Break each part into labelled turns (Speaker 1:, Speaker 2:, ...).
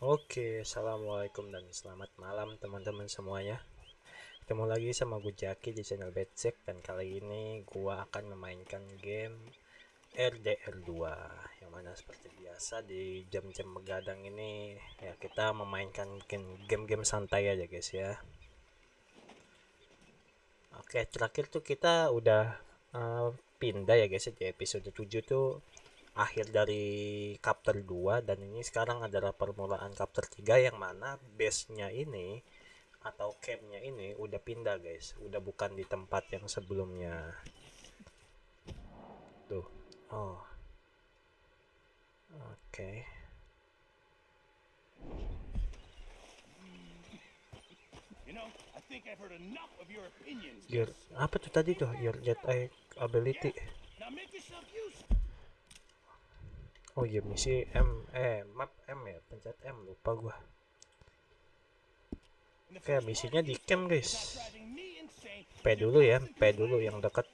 Speaker 1: Oke, assalamualaikum dan selamat malam teman-teman semuanya. Ketemu lagi sama gue Jaki di channel Bedsek, dan kali ini gue akan memainkan game RDR2, yang mana seperti biasa di jam-jam begadang ini ya kita memainkan game-game santai aja guys ya. Oke, terakhir tuh kita udah pindah ya guys ya, di episode 7 tuh akhir dari chapter 2, dan ini sekarang adalah permulaan chapter 3, yang mana base-nya ini atau campnya ini udah pindah guys, udah bukan di tempat yang sebelumnya tuh. Oh, oke. Your apa tuh tadi tuh, your jet ability. Oh iya, misi map M ya, pencet M, lupa gua. Oke, misinya di camp guys. P dulu ya, P dulu yang dekat.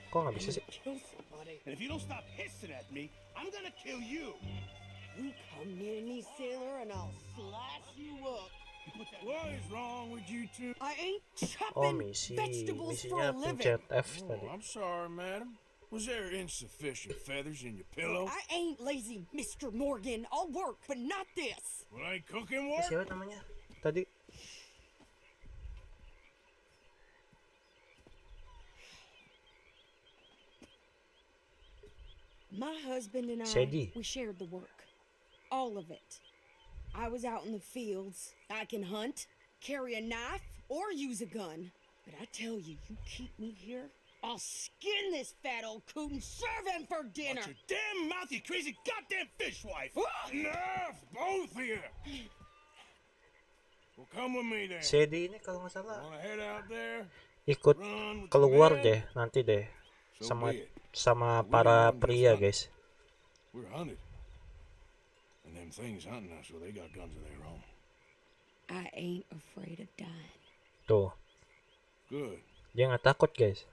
Speaker 1: Kok nggak bisa sih? Oh, misinya pencet F tadi.
Speaker 2: I'm sorry, madam. Was there insufficient feathers in your pillow?
Speaker 3: I ain't lazy, Mr. Morgan. I'll work, but not this.
Speaker 2: Well, ain't cooking work?
Speaker 1: Siapa namanya tadi?
Speaker 3: My husband and
Speaker 1: Sadie.
Speaker 3: we shared the work. All of it. I was out in the fields. I can hunt, carry a knife, or use a gun. But I tell you, you keep me here, I'll skin this fat old coot and serve him for dinner.
Speaker 2: Watch your damn mouth, you crazy goddamn fishwife! Enough, both of you! Well, come with me then.
Speaker 1: Sadie ini kalau nggak salah
Speaker 2: Wanna head out there?
Speaker 1: ikut
Speaker 2: Run with the
Speaker 1: keluar
Speaker 2: man?
Speaker 1: deh nanti deh,
Speaker 2: So
Speaker 1: sama
Speaker 2: be it.
Speaker 1: sama para pria guys.
Speaker 2: We're hunted. And them things hunting us, well, they got guns of their own.
Speaker 3: I ain't afraid of dying.
Speaker 1: Tuh,
Speaker 2: Good.
Speaker 1: dia nggak takut guys.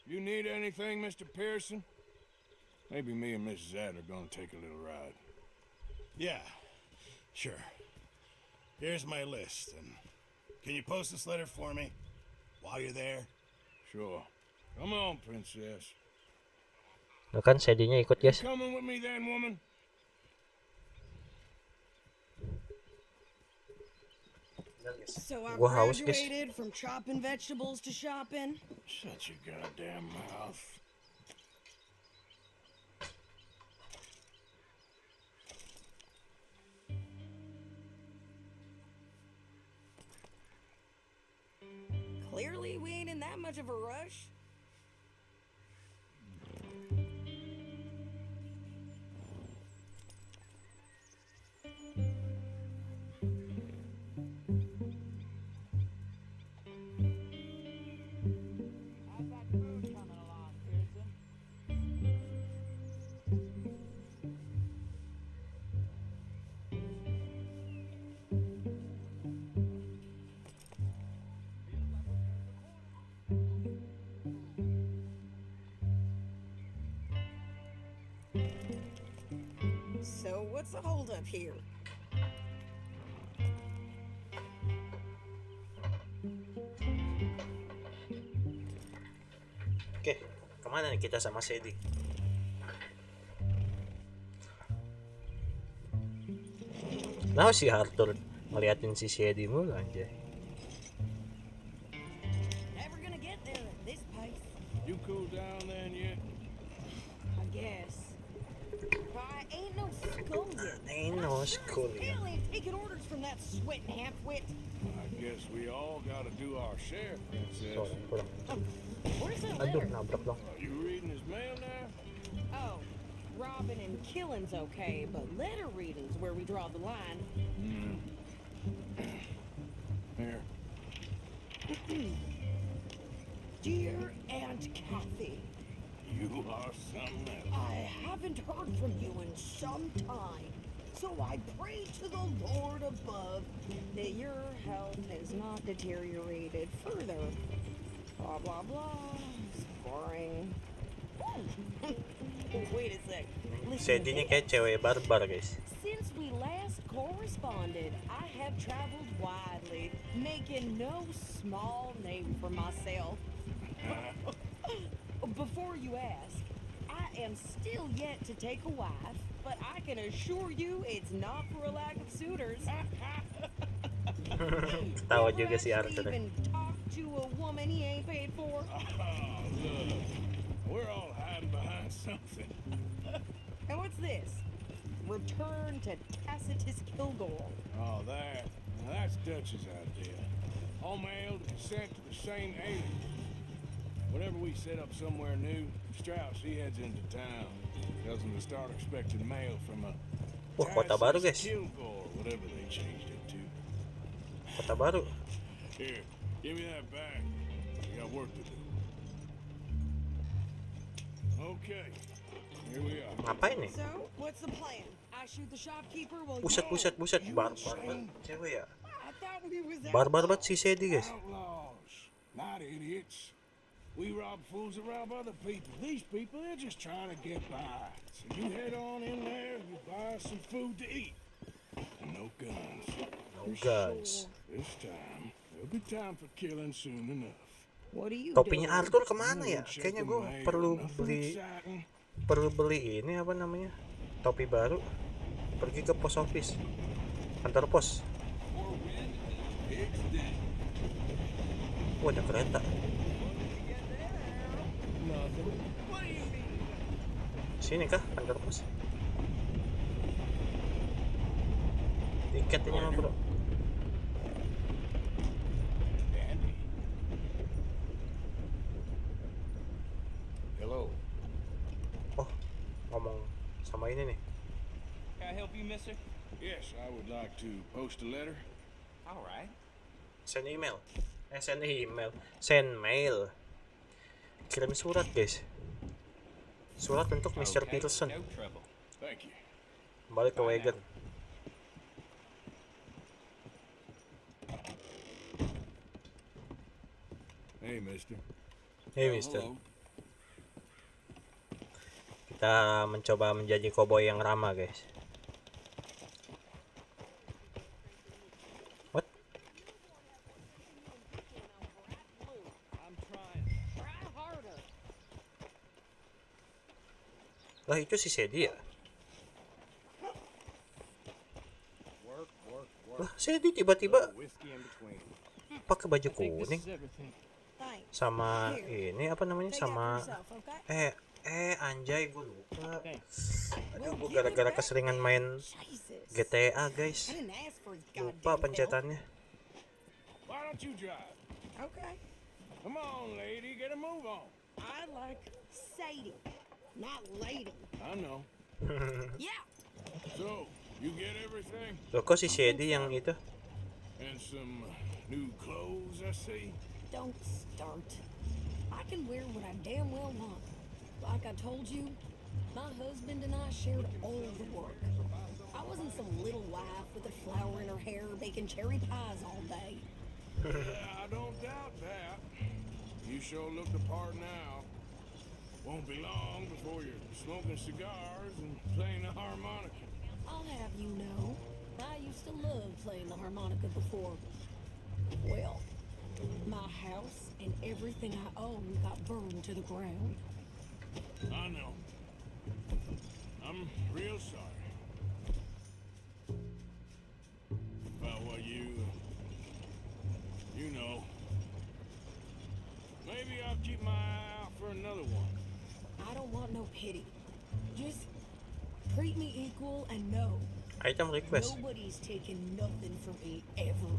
Speaker 2: You need anything, Mr. Pearson? Maybe me and Mrs. Adler are gonna take a little ride.
Speaker 4: Yeah, sure. Here's my list, and can you post this letter for me while you're there?
Speaker 2: Sure. Come on, princess.
Speaker 1: Nah, kan Sadie-nya ikut guys.
Speaker 2: You coming with me then, woman?
Speaker 3: So I
Speaker 1: Gua haus guys.
Speaker 3: graduated from chopping vegetables to shopping.
Speaker 2: Shut your goddamn mouth.
Speaker 3: Clearly, we ain't in that much of a rush. So what's the holdup here?
Speaker 1: Oke, kemana nih kita sama Sadie? Nah, si Arthur ngeliatin si Sadie mulu aja.
Speaker 3: Never gonna get there at this pace,
Speaker 2: You cool down then yet?
Speaker 3: I guess. I ain't no skull yet.
Speaker 1: Ain't no school ya.
Speaker 3: Still ain't taking orders from that sweating half-wit.
Speaker 2: I guess we all gotta do our share, princess.
Speaker 1: Sorry, kurang.
Speaker 3: Where's that
Speaker 1: Aduh,
Speaker 3: letter?
Speaker 1: nabrak dong.
Speaker 2: Are you reading his mail now?
Speaker 3: Oh, robbing and killing's okay, but letter reading's where we draw the line.
Speaker 2: Here.
Speaker 3: Dear Aunt Kathy,
Speaker 2: You are something else.
Speaker 3: I haven't heard from you in some time. So I pray to the Lord above that your health has not deteriorated further. Blah, blah, blah. It's boring. Wait a sec. Listen to
Speaker 1: Sedinya
Speaker 3: this.
Speaker 1: kayak cewek barbar guys.
Speaker 3: Since we last corresponded, I have traveled widely, making no small name for myself. Before you ask, I am still yet to take a wife, but I can assure you it's not for a lack of suitors.
Speaker 1: Ketawa juga si
Speaker 3: Ever
Speaker 1: Arthur.
Speaker 3: actually even talk to a woman he ain't paid for?
Speaker 2: Oh, look. We're all hiding behind something.
Speaker 3: And what's this? Return to Tacitus Kilgore.
Speaker 2: Oh, that's Dutch's idea. All mail to be sent to the same alien. Whenever we set up somewhere new, Strauss, he heads into town. Tells him to start expecting mail from a
Speaker 1: Wah, kota baru guys.
Speaker 2: Kilgore, whatever they changed it to.
Speaker 1: Kota baru.
Speaker 2: Here, give me that bag. We got work to do. Okay, here we are.
Speaker 1: Ngapain nih?
Speaker 3: So, what's the plan? I shoot the shopkeeper while you...
Speaker 1: Buset. Barbar banget cewek ya.
Speaker 3: I thought we was
Speaker 1: Barbar banget si Sedi guys.
Speaker 2: Outlaws, not idiots. We rob fools that rob other people. These people, they're just trying to get by. So you head on in there, you buy some food to eat. And no guns.
Speaker 1: No guns.
Speaker 2: This time, there'll be time for killing soon enough.
Speaker 3: What do you
Speaker 1: Topinya
Speaker 3: do?
Speaker 1: Arthur kemana ya?
Speaker 2: Check
Speaker 1: Kayaknya
Speaker 2: the
Speaker 1: gue
Speaker 2: mail,
Speaker 1: perlu
Speaker 2: nothing exciting.
Speaker 1: beli ini apa namanya? Topi baru. Pergi ke pos office. Kantor pos. Wah, ada kereta. Sini kah kantor pos? Tiket ini mah bro.
Speaker 2: Hello.
Speaker 1: Oh, ngomong sama ini nih.
Speaker 5: Can I help you, mister?
Speaker 2: Yes, I would like to post a letter.
Speaker 5: All right.
Speaker 1: Send email. Send mail. Kirim surat guys. Surat untuk Mr.
Speaker 5: Okay,
Speaker 1: Peterson.
Speaker 5: no trouble.
Speaker 2: Thank you.
Speaker 1: Balik ke wagon.
Speaker 2: Hey, mister.
Speaker 1: Hey
Speaker 2: Oh,
Speaker 1: mister.
Speaker 2: hello.
Speaker 1: Kita mencoba menjadi koboi yang ramah guys. What?
Speaker 5: I'm trying.
Speaker 3: Try harder.
Speaker 1: Lah itu si Sedi ya?
Speaker 5: Work.
Speaker 1: Lah Sedi tiba-tiba
Speaker 5: Whiskey in between.
Speaker 1: pakai baju
Speaker 5: I think this
Speaker 1: kuning
Speaker 5: is everything.
Speaker 3: Thanks.
Speaker 1: sama ini apa namanya
Speaker 3: Take
Speaker 1: sama
Speaker 3: care of yourself, okay?
Speaker 1: anjay gue lupa.
Speaker 5: Thanks.
Speaker 1: Aduh gue gara-gara keseringan main
Speaker 3: Jesus.
Speaker 1: GTA guys.
Speaker 3: I didn't ask for his
Speaker 1: Lupa
Speaker 3: goddamn
Speaker 1: pencetannya.
Speaker 2: Why don't you drive?
Speaker 3: help. Okay.
Speaker 2: Come on, lady, get a move on.
Speaker 3: I like Sadie, not lady.
Speaker 2: I know.
Speaker 3: Yeah.
Speaker 2: So, you get everything?
Speaker 1: Loh kok si Sedi yang itu?
Speaker 2: And some new clothes, I see.
Speaker 3: Don't start. I can wear what I damn well want. Like I told you, my husband and I shared all the work. I wasn't some little wife with a flower in her hair baking cherry pies all day.
Speaker 2: Yeah, I don't doubt that. You sure look the part now. Won't be long before you're smoking cigars and playing the harmonica.
Speaker 3: I'll have you know, I used to love playing the harmonica before. Well, my house and everything I own got burned to the ground.
Speaker 2: I know. I'm real sorry about what you know. Maybe I'll keep my eye out for another one.
Speaker 3: I don't want no pity. Just treat me equal and know
Speaker 1: Item request.
Speaker 3: nobody's taking nothing from me ever.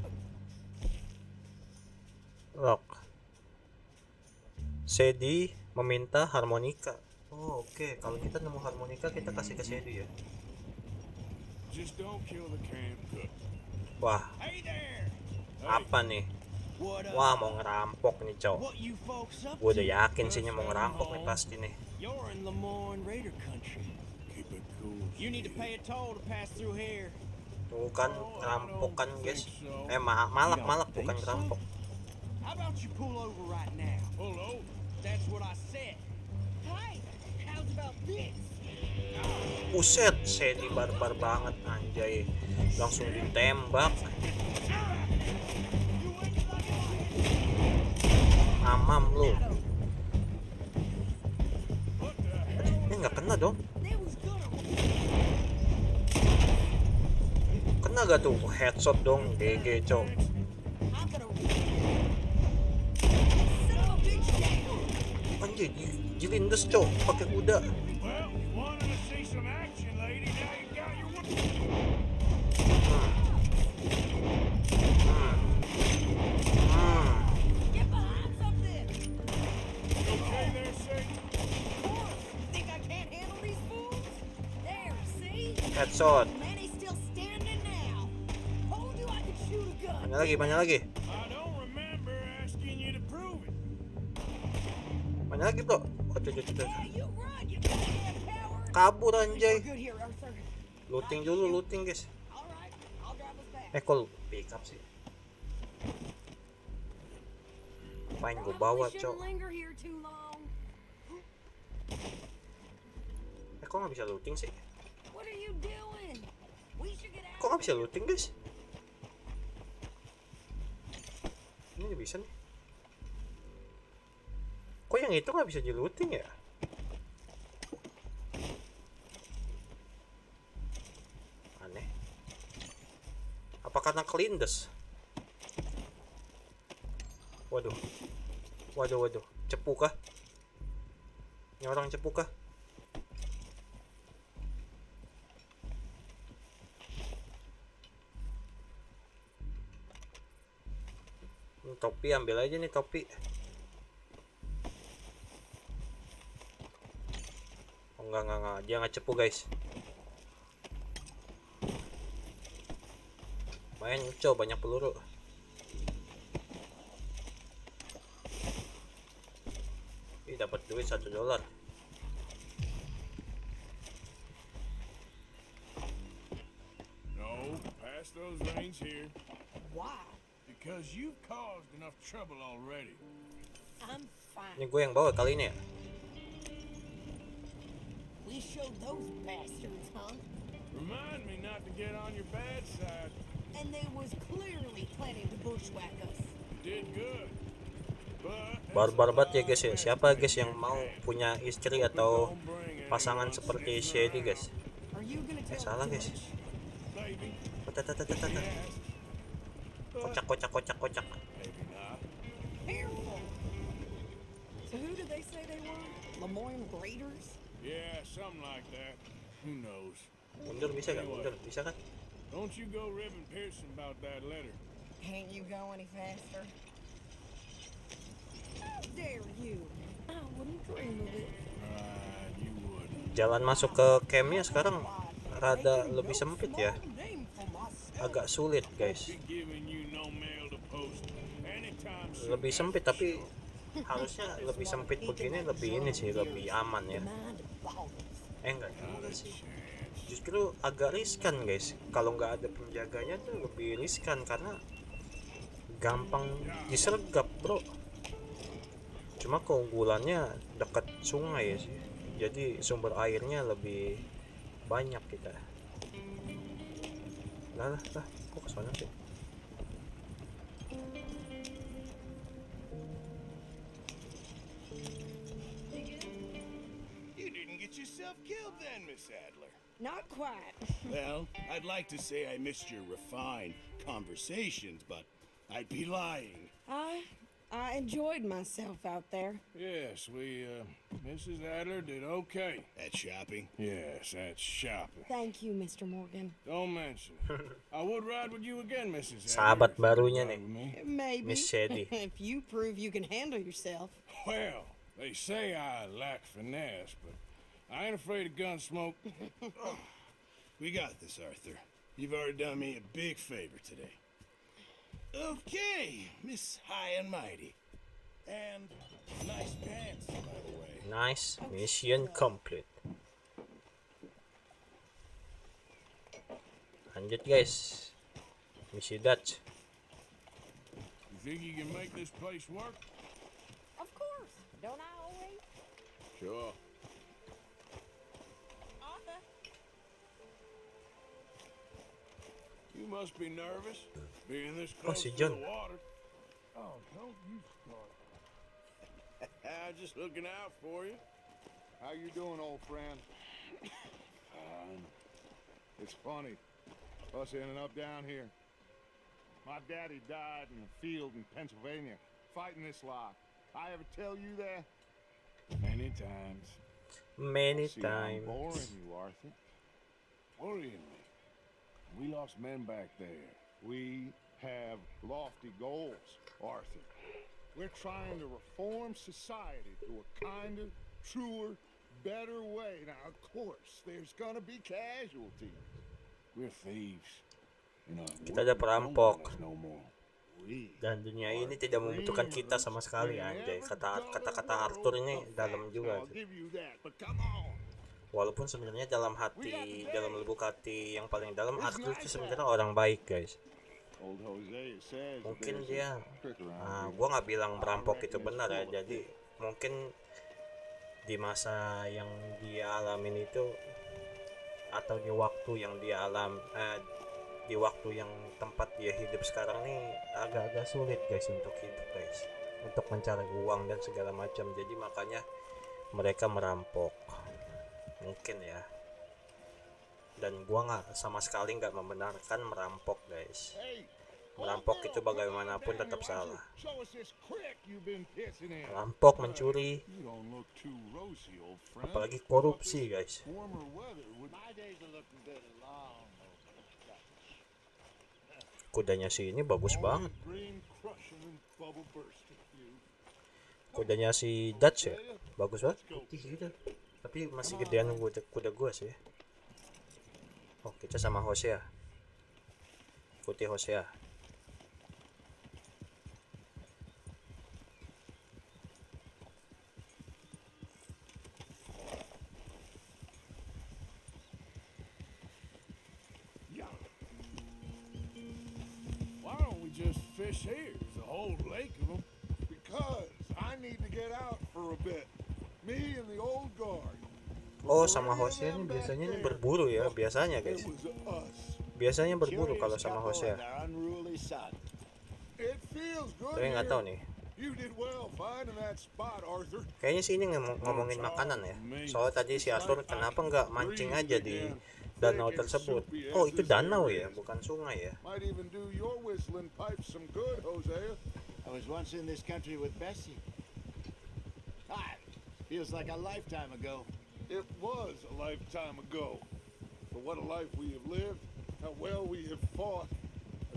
Speaker 1: Lock. Sedi meminta harmonika. Oh, oke. Kalau kita nemu harmonika kita kasih ke Sedi ya.
Speaker 2: Just don't kill the camp cook.
Speaker 1: Wah,
Speaker 2: Hey there!
Speaker 1: apa nih?
Speaker 5: What up?
Speaker 1: Wah, mau ngerampok nih, cowok.
Speaker 5: What you folks up
Speaker 1: Gue udah
Speaker 5: to?
Speaker 1: yakin sih mau ngerampok nih pasti nih.
Speaker 5: You're in Lemoyne Raider country.
Speaker 2: Keep it cool.
Speaker 5: You need to pay a toll to pass through here.
Speaker 1: Tuh kan, rampokan guys. Malak bukan rampok.
Speaker 5: How about you pull over right now?
Speaker 2: Pull over.
Speaker 5: That's what I said. Hey, how's about this?
Speaker 1: Uset, Sedi barbar banget anjay. Langsung ditembak. Amam lu. Ini nggak kena dong. Kena gak tuh headshot dong, GG cok. Anjir, dilindes cok, pakai kuda.
Speaker 2: Well, you wanted to see some action, lady. Now you got your
Speaker 3: Get behind something!
Speaker 2: okay there, Sadie?
Speaker 3: Think I can't handle these fools? There, see?
Speaker 1: Headshot.
Speaker 3: Man, he's still standing now. Told you I could shoot a gun.
Speaker 1: Banyak lagi.
Speaker 2: I don't remember asking you to prove it.
Speaker 1: Banyak lagi bro. Waduh.
Speaker 3: Yeah, you run, you goddamn coward.
Speaker 1: Kabur anjay.
Speaker 3: Good here, Arthur.
Speaker 1: Looting dulu, looting guys.
Speaker 3: All right, I'll drive us back.
Speaker 1: Kok pick up sih? Main gue bawa
Speaker 3: Probably
Speaker 1: cok.
Speaker 3: shouldn't linger here too long.
Speaker 1: Kok nggak bisa looting sih?
Speaker 3: What are you doing? We should get out.
Speaker 1: Kok nggak bisa looting guys? Ini nggak bisa nih. Kok yang itu nggak bisa di looting ya? Aneh. Apa karena kelindes? Waduh. Cepu kah? Ini orang cepu kah? Topi ambil aja nih topi. Oh, enggak, dia nggak cepu guys. Main uco banyak peluru. Ih, dapat duit $1.
Speaker 2: No, pass those reins here.
Speaker 3: Why?
Speaker 2: Because you've caused enough trouble already.
Speaker 3: I'm fine.
Speaker 1: Ini gue yang bawa kali ini ya.
Speaker 3: We showed those bastards, huh?
Speaker 2: Remind me not to get on your bad side.
Speaker 3: And they was clearly planning to bushwhack us.
Speaker 2: Did good. But
Speaker 1: Barbar banget ya guys ya. Siapa guys yang mau punya istri atau pasangan seperti Shady guys?
Speaker 3: Are you gonna tell
Speaker 1: Salah guys.
Speaker 2: maybe,
Speaker 1: Kocak.
Speaker 2: maybe not.
Speaker 3: Careful. So who did they say they were? Lemoyne Raiders?
Speaker 2: Yeah, something like that. Who knows?
Speaker 1: Mundur bisa kan? Bisa kan?
Speaker 2: Don't you go ribbing Pearson about that letter.
Speaker 3: Can't you go any faster? How dare you? I wouldn't dream of it.
Speaker 2: You wouldn't.
Speaker 1: Jalan masuk ke campnya sekarang rada lebih sempit ya.
Speaker 3: Name for myself.
Speaker 1: Agak sulit guys.
Speaker 2: Be giving you no mail to post anytime soon.
Speaker 1: Lebih sempit tapi harusnya lebih sempit begini lebih ini sih lebih aman ya.
Speaker 3: Mind boggles.
Speaker 1: Enggak juga sih. Justru agak riskan guys. Kalau nggak ada penjaganya tuh lebih riskan karena gampang disergap bro. Cuma keunggulannya dekat sungai ya sih. Jadi sumber airnya lebih banyak kita. Lah, kok kesana sih?
Speaker 4: You didn't get yourself killed then, Miss Adler.
Speaker 3: Not quite.
Speaker 4: Well, I'd like to say I missed your refined conversations, but I'd be lying.
Speaker 3: I enjoyed myself out there.
Speaker 2: Yes, Mrs. Adler did okay.
Speaker 4: At shopping?
Speaker 2: Yes, that's shopping.
Speaker 3: Thank you, Mr. Morgan.
Speaker 2: Don't mention it. I would ride with you again, Mrs. Adler.
Speaker 1: Sahabat barunya
Speaker 2: Ride
Speaker 1: nih.
Speaker 2: with me.
Speaker 3: Maybe.
Speaker 1: Miss Shady.
Speaker 3: If you prove you can handle yourself.
Speaker 2: Well, they say I lack finesse, but I ain't afraid of gun smoke.
Speaker 4: We got this, Arthur. You've already done me a big favor today. Okay, Miss High and Mighty. And nice pants, by the way.
Speaker 1: Nice, mission complete. Lanjut guys. Misi Dutch.
Speaker 2: You think you can make this place work?
Speaker 3: Of course. Don't I always?
Speaker 2: Sure.
Speaker 3: Arthur.
Speaker 2: You must be nervous, being this close
Speaker 1: si
Speaker 2: to
Speaker 1: John.
Speaker 2: the water. Oh, don't you start. Just looking out for you.
Speaker 6: How you doing, old friend?
Speaker 2: Fine.
Speaker 6: It's funny, us ending up down here. My daddy died in a field in Pennsylvania, fighting this lot. I ever tell you that?
Speaker 2: Many times.
Speaker 1: Many
Speaker 6: See, I'm
Speaker 1: times.
Speaker 6: boring you, Arthur.
Speaker 2: Worrying me. We lost men back there.
Speaker 6: We have lofty goals, Arthur. We're trying to reform society to a kinder, truer, better way. Now, of course, there's gonna be casualties.
Speaker 2: We're thieves. You know,
Speaker 1: Kita ada perampok.
Speaker 2: no more.
Speaker 6: We
Speaker 1: Dan dunia ini tidak membutuhkan kita sama sekali, anjay. Kata-kata Arthur ini dalam juga.
Speaker 6: I'll give you that, but come on.
Speaker 1: Walaupun sebenarnya dalam lubuk hati yang paling dalam, Arthur itu sebenarnya orang baik, guys.
Speaker 6: Old Hosea says
Speaker 1: Mungkin
Speaker 6: there's
Speaker 1: dia,
Speaker 6: a trick around here.
Speaker 1: gua nggak bilang perampok itu benar ya. Jadi mungkin di masa yang dia alamin itu, atau di waktu yang dia di waktu yang tempat dia hidup sekarang nih agak-agak sulit guys untuk hidup guys, untuk mencari uang dan segala macam. Jadi makanya mereka merampok mungkin ya. Dan gua nggak sama sekali nggak membenarkan merampok guys.
Speaker 6: Hey,
Speaker 1: Merampok itu bagaimanapun tetap salah.
Speaker 6: show us this crick you've been pissing in.
Speaker 1: Merampok, mencuri,
Speaker 6: You don't look too rosy, old friend.
Speaker 1: apalagi korupsi guys.
Speaker 6: Warmer weather would
Speaker 5: My days are looking good and long.
Speaker 1: Kudanya si ini bagus banget.
Speaker 6: green crushing and bubble bursting you.
Speaker 1: Kudanya si Dutch ya, bagus banget. Putih gitu. Tapi masih gedean kuda gua sih. Oh, kita sama Hosea. Ikuti Hosea.
Speaker 2: Why don't we just fish here? There's a whole lake of them.
Speaker 6: Because I need to get out for a bit. Me and the old guard.
Speaker 1: Oh, sama Hosea ini biasanya ini berburu ya, biasanya guys.
Speaker 6: It was us.
Speaker 1: Biasanya berburu kalau sama Hosea.
Speaker 5: Unruly son.
Speaker 6: It feels good
Speaker 1: Tapi nggak
Speaker 6: here.
Speaker 1: tahu nih.
Speaker 6: You did well finding that spot, Arthur.
Speaker 1: Kayaknya sih ini ngomongin makanan ya. Soalnya tadi si Arthur kenapa nggak mancing aja di danau tersebut? Oh, itu danau ya, bukan sungai ya.
Speaker 6: Might even do your whistling pipes some good, Hosea.
Speaker 5: I was once in this country with Bessie. Ah, feels like a lifetime ago.
Speaker 6: It was a lifetime ago. But what a life we have lived. How well we have fought.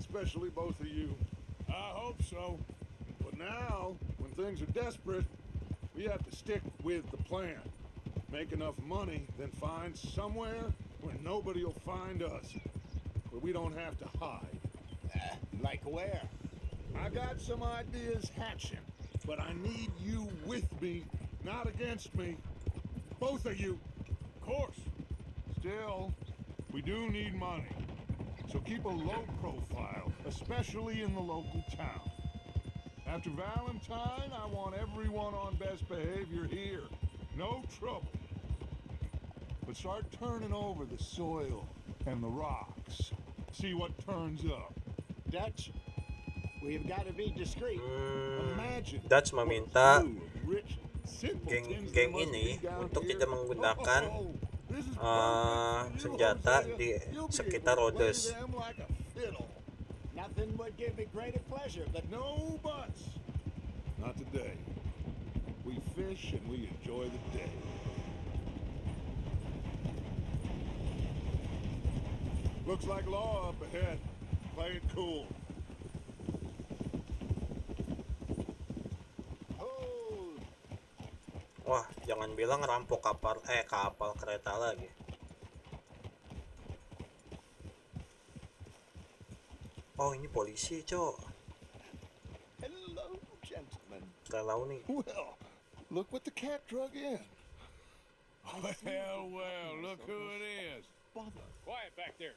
Speaker 6: Especially both of you.
Speaker 2: I hope so.
Speaker 6: But now, when things are desperate, we have to stick with the plan. Make enough money, then find somewhere where nobody will find us. Where we don't have to hide.
Speaker 5: Like where?
Speaker 6: I got some ideas hatching, but I need you with me, not against me. Both of you.
Speaker 2: Of course.
Speaker 6: Still, we do need money. So keep a low profile, especially in the local town. After Valentine, I want everyone on best behavior here. No trouble. But start turning over the soil and the rocks. See what turns up.
Speaker 5: Dutch, we've got to be discreet.
Speaker 6: Imagine
Speaker 1: Dutch
Speaker 6: what a
Speaker 1: meminta
Speaker 6: crew of rich simpletons
Speaker 1: geng
Speaker 6: there must
Speaker 1: ini
Speaker 6: be down
Speaker 1: untuk
Speaker 6: here.
Speaker 1: tidak menggunakan
Speaker 6: This is
Speaker 1: senjata
Speaker 6: perfect for you,
Speaker 1: di
Speaker 6: Hosea. You'll be
Speaker 1: sekitar
Speaker 6: able to play
Speaker 1: Rhodes.
Speaker 6: them like a fiddle.
Speaker 5: Nothing would give me greater pleasure than
Speaker 6: No buts. Not today. We fish and we enjoy the day. Looks like law up ahead. Play it cool.
Speaker 5: hold.
Speaker 1: Wah, jangan bilang rampok kapal kereta lagi. Oh, ini polisi, Cok.
Speaker 5: Hello, gentlemen.
Speaker 1: Telau nih.
Speaker 6: Well, look what the cat drug in.
Speaker 2: Well, look who it is.
Speaker 5: Bother.
Speaker 2: Quiet back there.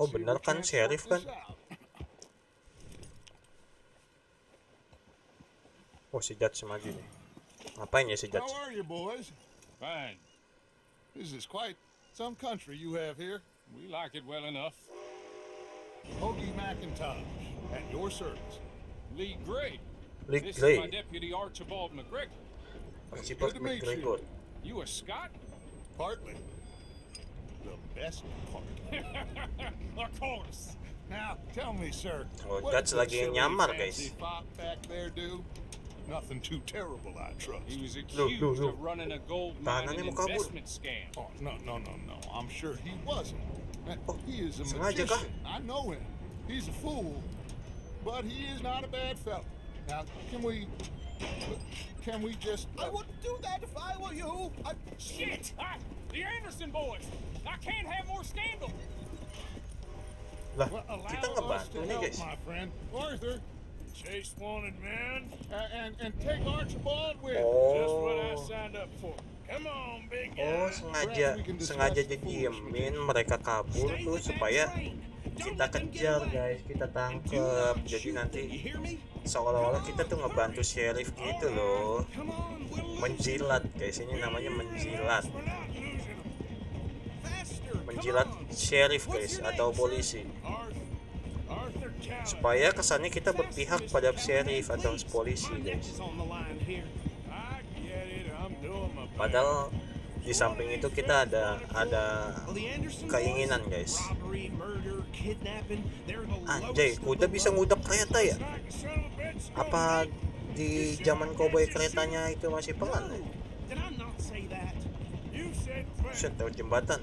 Speaker 1: Oh bener kan, sheriff kan? Oh si Dutch maju nih. Ngapain ya si
Speaker 6: How
Speaker 1: Dutch?
Speaker 6: are you, boys?
Speaker 2: Fine.
Speaker 6: This is quite some country you have here.
Speaker 2: We like it well enough.
Speaker 6: Hoagie McIntosh, at your service.
Speaker 2: Lee Gray.
Speaker 1: Lee
Speaker 2: This
Speaker 1: Gray.
Speaker 2: is my deputy Archibald McGregor.
Speaker 1: Archibald
Speaker 6: Good to meet
Speaker 1: McGregor.
Speaker 2: You a Scot?
Speaker 6: Partly. The best part.
Speaker 2: Of course.
Speaker 6: Now, tell me, sir.
Speaker 1: Oh,
Speaker 6: what
Speaker 1: that's
Speaker 6: did
Speaker 1: lagi
Speaker 6: the silly
Speaker 1: nyamar,
Speaker 6: fancy
Speaker 1: guys.
Speaker 6: fop back there do? Nothing too terrible, I trust.
Speaker 2: He was
Speaker 1: Look,
Speaker 2: accused
Speaker 1: look.
Speaker 2: of running a gold
Speaker 1: Tahanannya
Speaker 2: mining
Speaker 1: mau kabur.
Speaker 2: investment scam.
Speaker 6: Oh, no. I'm sure he wasn't.
Speaker 1: Oh,
Speaker 6: He is a
Speaker 1: sengaja kah?
Speaker 6: magician. I know him. He's a fool, but he is not a bad fellow. Now, can we just...
Speaker 5: I wouldn't do that if I were you.
Speaker 2: Shit! The Anderson boys! I can't have more scandal!
Speaker 1: Lah,
Speaker 6: Well, allow
Speaker 1: kita
Speaker 6: us
Speaker 1: ngebantu
Speaker 6: to
Speaker 1: nih
Speaker 6: help,
Speaker 1: guys.
Speaker 6: my friend. Arthur,
Speaker 2: Chase wanted, man.
Speaker 6: and take Archibald with.
Speaker 2: Just what I
Speaker 1: Oh,
Speaker 2: signed up for. Come on, big
Speaker 1: oh
Speaker 2: guy.
Speaker 1: sengaja didiemin mereka kabur tuh supaya kita kejar guys, kita tangkep. Jadi nanti seolah-olah kita tuh ngebantu sheriff gitu loh. Menjilat guys, ini namanya menjilat. Menjilat sheriff guys atau polisi. Supaya kesannya kita berpihak pada sheriff atau polisi guys. Padahal di samping itu kita ada keinginan guys. Anjay, kuda bisa ngudak kereta ya? Apa di zaman koboi keretanya itu masih pelan ya? Set lewat jembatan.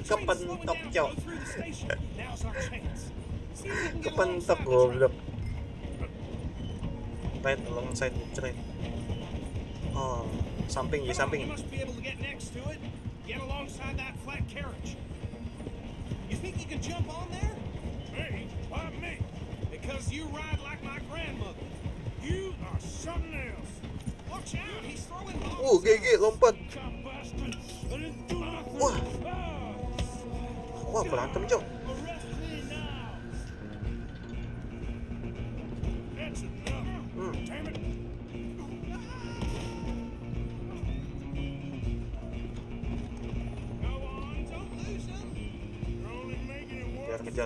Speaker 1: Kepentok cok. Kepentok goblok. Right alongside the train. Oh, samping di samping.
Speaker 2: Get alongside that flat carriage. You think you can jump on there? Me? Why me? Because you ride like my grandmother. You are something else. Watch out, he's throwing bombs.
Speaker 1: GG lompat. Wah. Wah, berantem, Cok.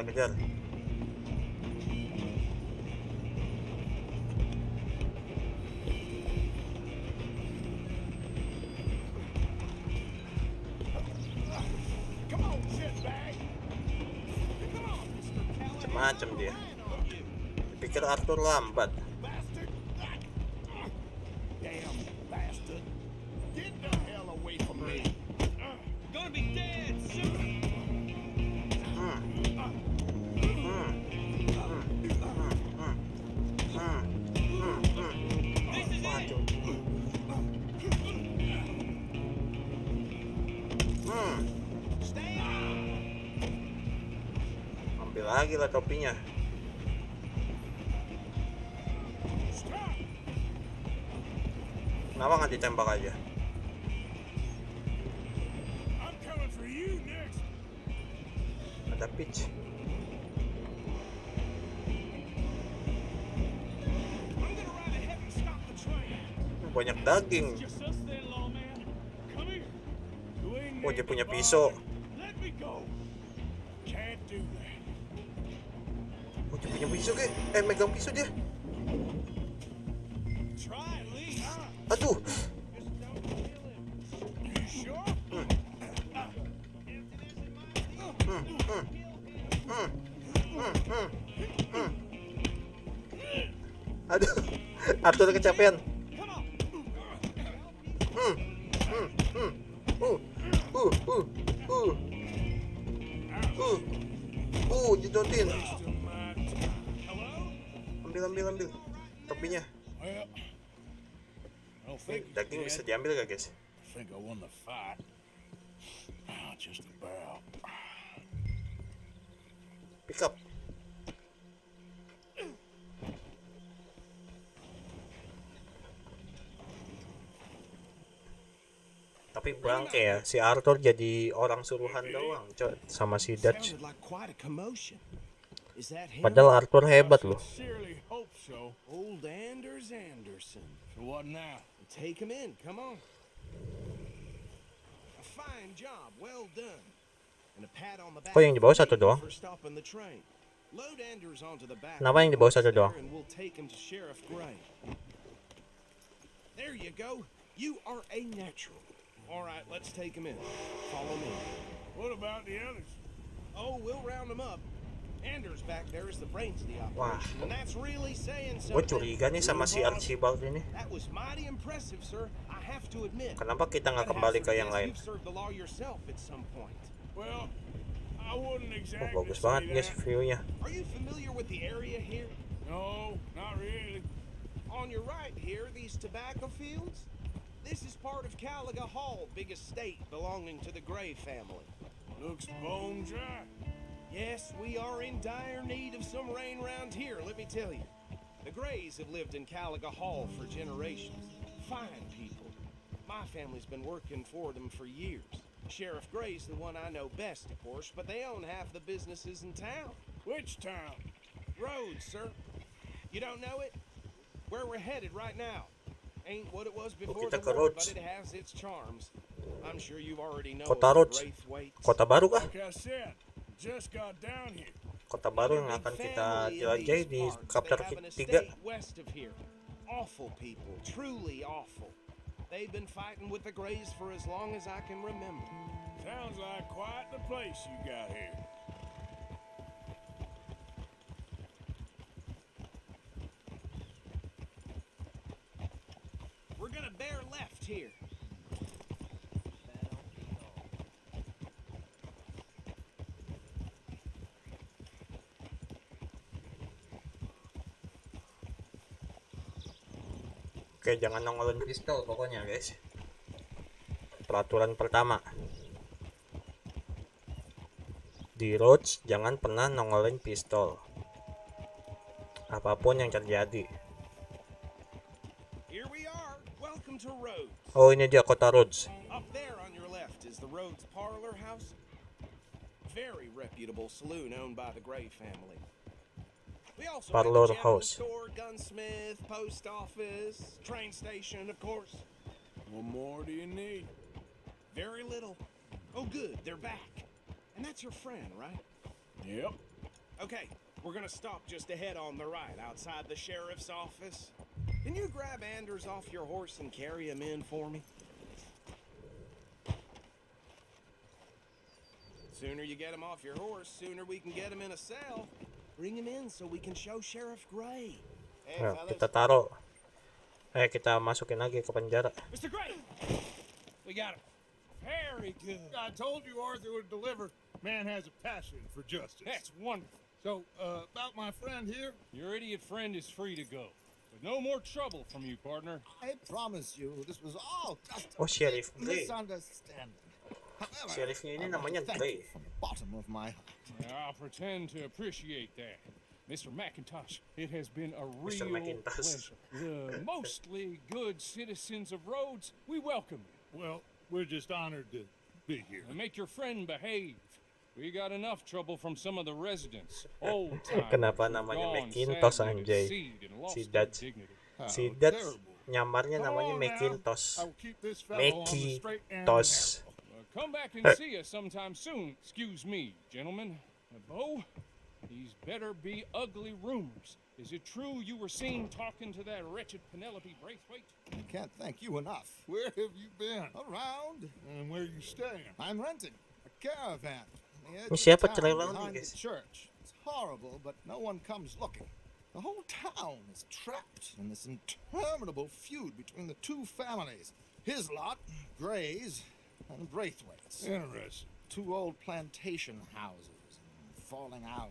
Speaker 1: Kejar. Macam dia. Pikir Arthur lambat.
Speaker 6: Damn bastard. Get the hell away from me.
Speaker 2: Gonna be dead soon.
Speaker 1: Ambil lagi lah topinya. Kenapa nggak ditembak aja?
Speaker 2: I'm coming for you next.
Speaker 1: Ada pitch.
Speaker 2: I'm gonna ride ahead and stop the train.
Speaker 1: Banyak daging.
Speaker 2: Just us then, lawman. Come here. You ain't
Speaker 1: Oh, dia
Speaker 2: named
Speaker 1: punya
Speaker 2: the
Speaker 1: pisau.
Speaker 2: body. Let me go. Can't do that.
Speaker 1: Oh, dia punya pisau ke? Megang pisau dia.
Speaker 2: Try it, Lee.
Speaker 1: Aduh.
Speaker 2: You sure?
Speaker 1: Aduh. Arthur kecapean. Dijotin. Ambil topinya.
Speaker 6: Well, I don't think he's
Speaker 1: Daging
Speaker 6: dead.
Speaker 1: bisa diambil gak guys?
Speaker 6: I think I won the fight. Just about.
Speaker 1: Pick up. bangke ya. Si Arthur jadi orang suruhan doang, sama si Dutch.
Speaker 2: Sounded like quite a commotion. Is that him?
Speaker 1: Padahal Arthur hebat
Speaker 2: I
Speaker 1: loh.
Speaker 2: sincerely hope so. Old Anders Anderson. So what now? Take him in. Come on. A fine job. Well done. And a pat on the back
Speaker 1: Kok yang di bawah satu doang?
Speaker 2: for stopping the train. Load Anders onto the back.
Speaker 1: Kenapa yang di bawah satu doang?
Speaker 2: And we'll take him to Sheriff Gray. There you go. You are a natural. All right, let's take him in. Follow me. What about the others? Oh, we'll round them up. Anders back there is the brains of the operation, and that's really saying
Speaker 1: Gue
Speaker 2: something.
Speaker 1: curiga nih sama si Archibald ini.
Speaker 2: That was mighty impressive, sir. I have to admit.
Speaker 1: Kenapa kita nggak kembali ke yang lain?
Speaker 2: You've served the law yourself at some point. Well, I wouldn't
Speaker 1: Oh,
Speaker 2: exactly
Speaker 1: bagus
Speaker 2: say
Speaker 1: banget guys
Speaker 2: that.
Speaker 1: view-nya.
Speaker 2: Are you familiar with the area here? No, not really. On your right here, these tobacco fields. This is part of Caliga Hall, big estate belonging to the Gray family. Looks bone dry. Yes, we are in dire need of some rain round here, let me tell you. The Grays have lived in Caliga Hall for generations. Fine people. My family's been working for them for years. Sheriff Gray's the one I know best, of course, but they own half the businesses in town. Which town? Rhodes, sir. You don't know it? Where we're headed right now. Ain't what it was before
Speaker 1: kita
Speaker 2: the
Speaker 1: ke
Speaker 2: war,
Speaker 1: Rhodes.
Speaker 2: but it has its charms. I'm sure you've already known
Speaker 1: Kota
Speaker 2: of
Speaker 1: Rhodes.
Speaker 2: Braithwaite.
Speaker 1: Kota baru kah?
Speaker 2: Like I said, just got down here.
Speaker 1: Kota baru yang akan kita jelajahi di chapter 3.
Speaker 2: West of here. Awful people, truly awful. They've been fighting with the Grays for as long as I can remember. Sounds like quite the place you got here. We're gonna bear left here.
Speaker 1: Oke, jangan nongolin pistol pokoknya guys. Peraturan pertama. Di Rhodes jangan pernah nongolin pistol. Apapun yang terjadi.
Speaker 2: Here we are. Welcome to Rhodes.
Speaker 1: Oh, ini dia kota Rhodes.
Speaker 2: Up there on your left is the Rhodes Parlor House. Very reputable saloon owned by the Gray family. We also
Speaker 1: Parlor
Speaker 2: have a general
Speaker 1: House.
Speaker 2: store, gunsmith, post office, train station, of course. What more do you need? Very little. Oh, good, they're back. And that's your friend, right? Yep. Okay, we're gonna stop just ahead on the right, outside the sheriff's office. Can you grab Anders off your horse and carry him in for me? Sooner you get him off your horse, sooner we can get him in a cell. Bring him in so we can show Sheriff Gray.
Speaker 5: Hey,
Speaker 1: Nah,
Speaker 5: fellas.
Speaker 1: kita taruh. Kita masukin lagi ke penjara.
Speaker 2: Mr. Gray! We got him. Very good.
Speaker 6: I told you Arthur would deliver. Man has a passion for justice.
Speaker 2: That's wonderful.
Speaker 6: So, about my friend here,
Speaker 7: Your idiot friend is free to go. But no more trouble from you, partner.
Speaker 5: I promise you, this was all just
Speaker 1: Oh, Sheriff Gray.
Speaker 5: misunderstanding. However,
Speaker 1: Sheriffnya ini
Speaker 5: I want to
Speaker 1: namanya
Speaker 5: thank
Speaker 1: Gray.
Speaker 5: you from the bottom of my heart.
Speaker 7: I'll pretend to appreciate that. Mr. McIntosh, it has been a
Speaker 1: Mr.
Speaker 7: real
Speaker 1: McIntosh.
Speaker 7: pleasure. The mostly good citizens of Rhodes, we welcome you.
Speaker 6: well, we're just honored to be here.
Speaker 7: And make your friend behave. We got enough trouble from some of the residents. Old timers
Speaker 1: Kenapa
Speaker 7: who've
Speaker 1: namanya
Speaker 7: gone
Speaker 1: McIntosh,
Speaker 7: sadly to
Speaker 1: anjay?
Speaker 7: seed and lost
Speaker 1: Si
Speaker 7: their
Speaker 1: Dutch.
Speaker 7: dignity.
Speaker 6: How
Speaker 1: Si Dutch
Speaker 6: terrible.
Speaker 1: nyamarnya
Speaker 6: Come
Speaker 1: namanya
Speaker 6: on now.
Speaker 1: Macintosh.
Speaker 6: I will keep this fellow on the straight and
Speaker 1: Macintosh.
Speaker 7: Come back and see us sometime soon. Excuse me, gentlemen. Bo, these better be ugly rumors. Is it true you were seen talking to that wretched Penelope Braithwaite?
Speaker 5: I can't thank you enough.
Speaker 6: Where have you been?
Speaker 5: Around,
Speaker 6: And where you staying?
Speaker 5: I'm renting a caravan. on the edge
Speaker 1: Ini
Speaker 5: of
Speaker 1: siapa
Speaker 5: town
Speaker 1: cerewet nih,
Speaker 5: behind
Speaker 1: guys?
Speaker 5: the church. It's horrible, but no one comes looking. The whole town is trapped in this interminable feud between the two families. His lot, Gray's, and Braithwaite's.
Speaker 6: Interesting.
Speaker 5: Two old plantation houses, and falling out,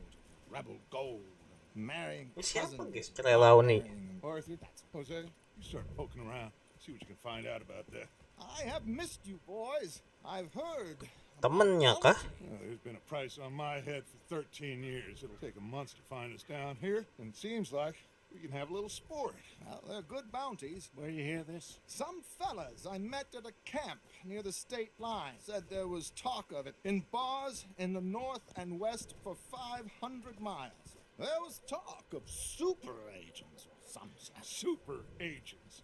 Speaker 5: rebel gold, marrying
Speaker 1: Ini siapa
Speaker 5: cousins.
Speaker 1: guys cerelau nih?
Speaker 5: marrying-
Speaker 6: Arthur, Jose, you start poking around. See what you can find out about that.
Speaker 5: I have missed you, boys. I've heard.
Speaker 1: Temennya kah?
Speaker 6: There's been a price on my head for 13 years. It'll take a month to find us down here, and it seems like We can have a little sport.
Speaker 5: Well, they're good bounties.
Speaker 4: Where you hear this?
Speaker 5: Some fellas I met at a camp near the state line said there was talk of it in bars in the north and west for 500 miles. There was talk of super agents or some such.
Speaker 6: Super agents.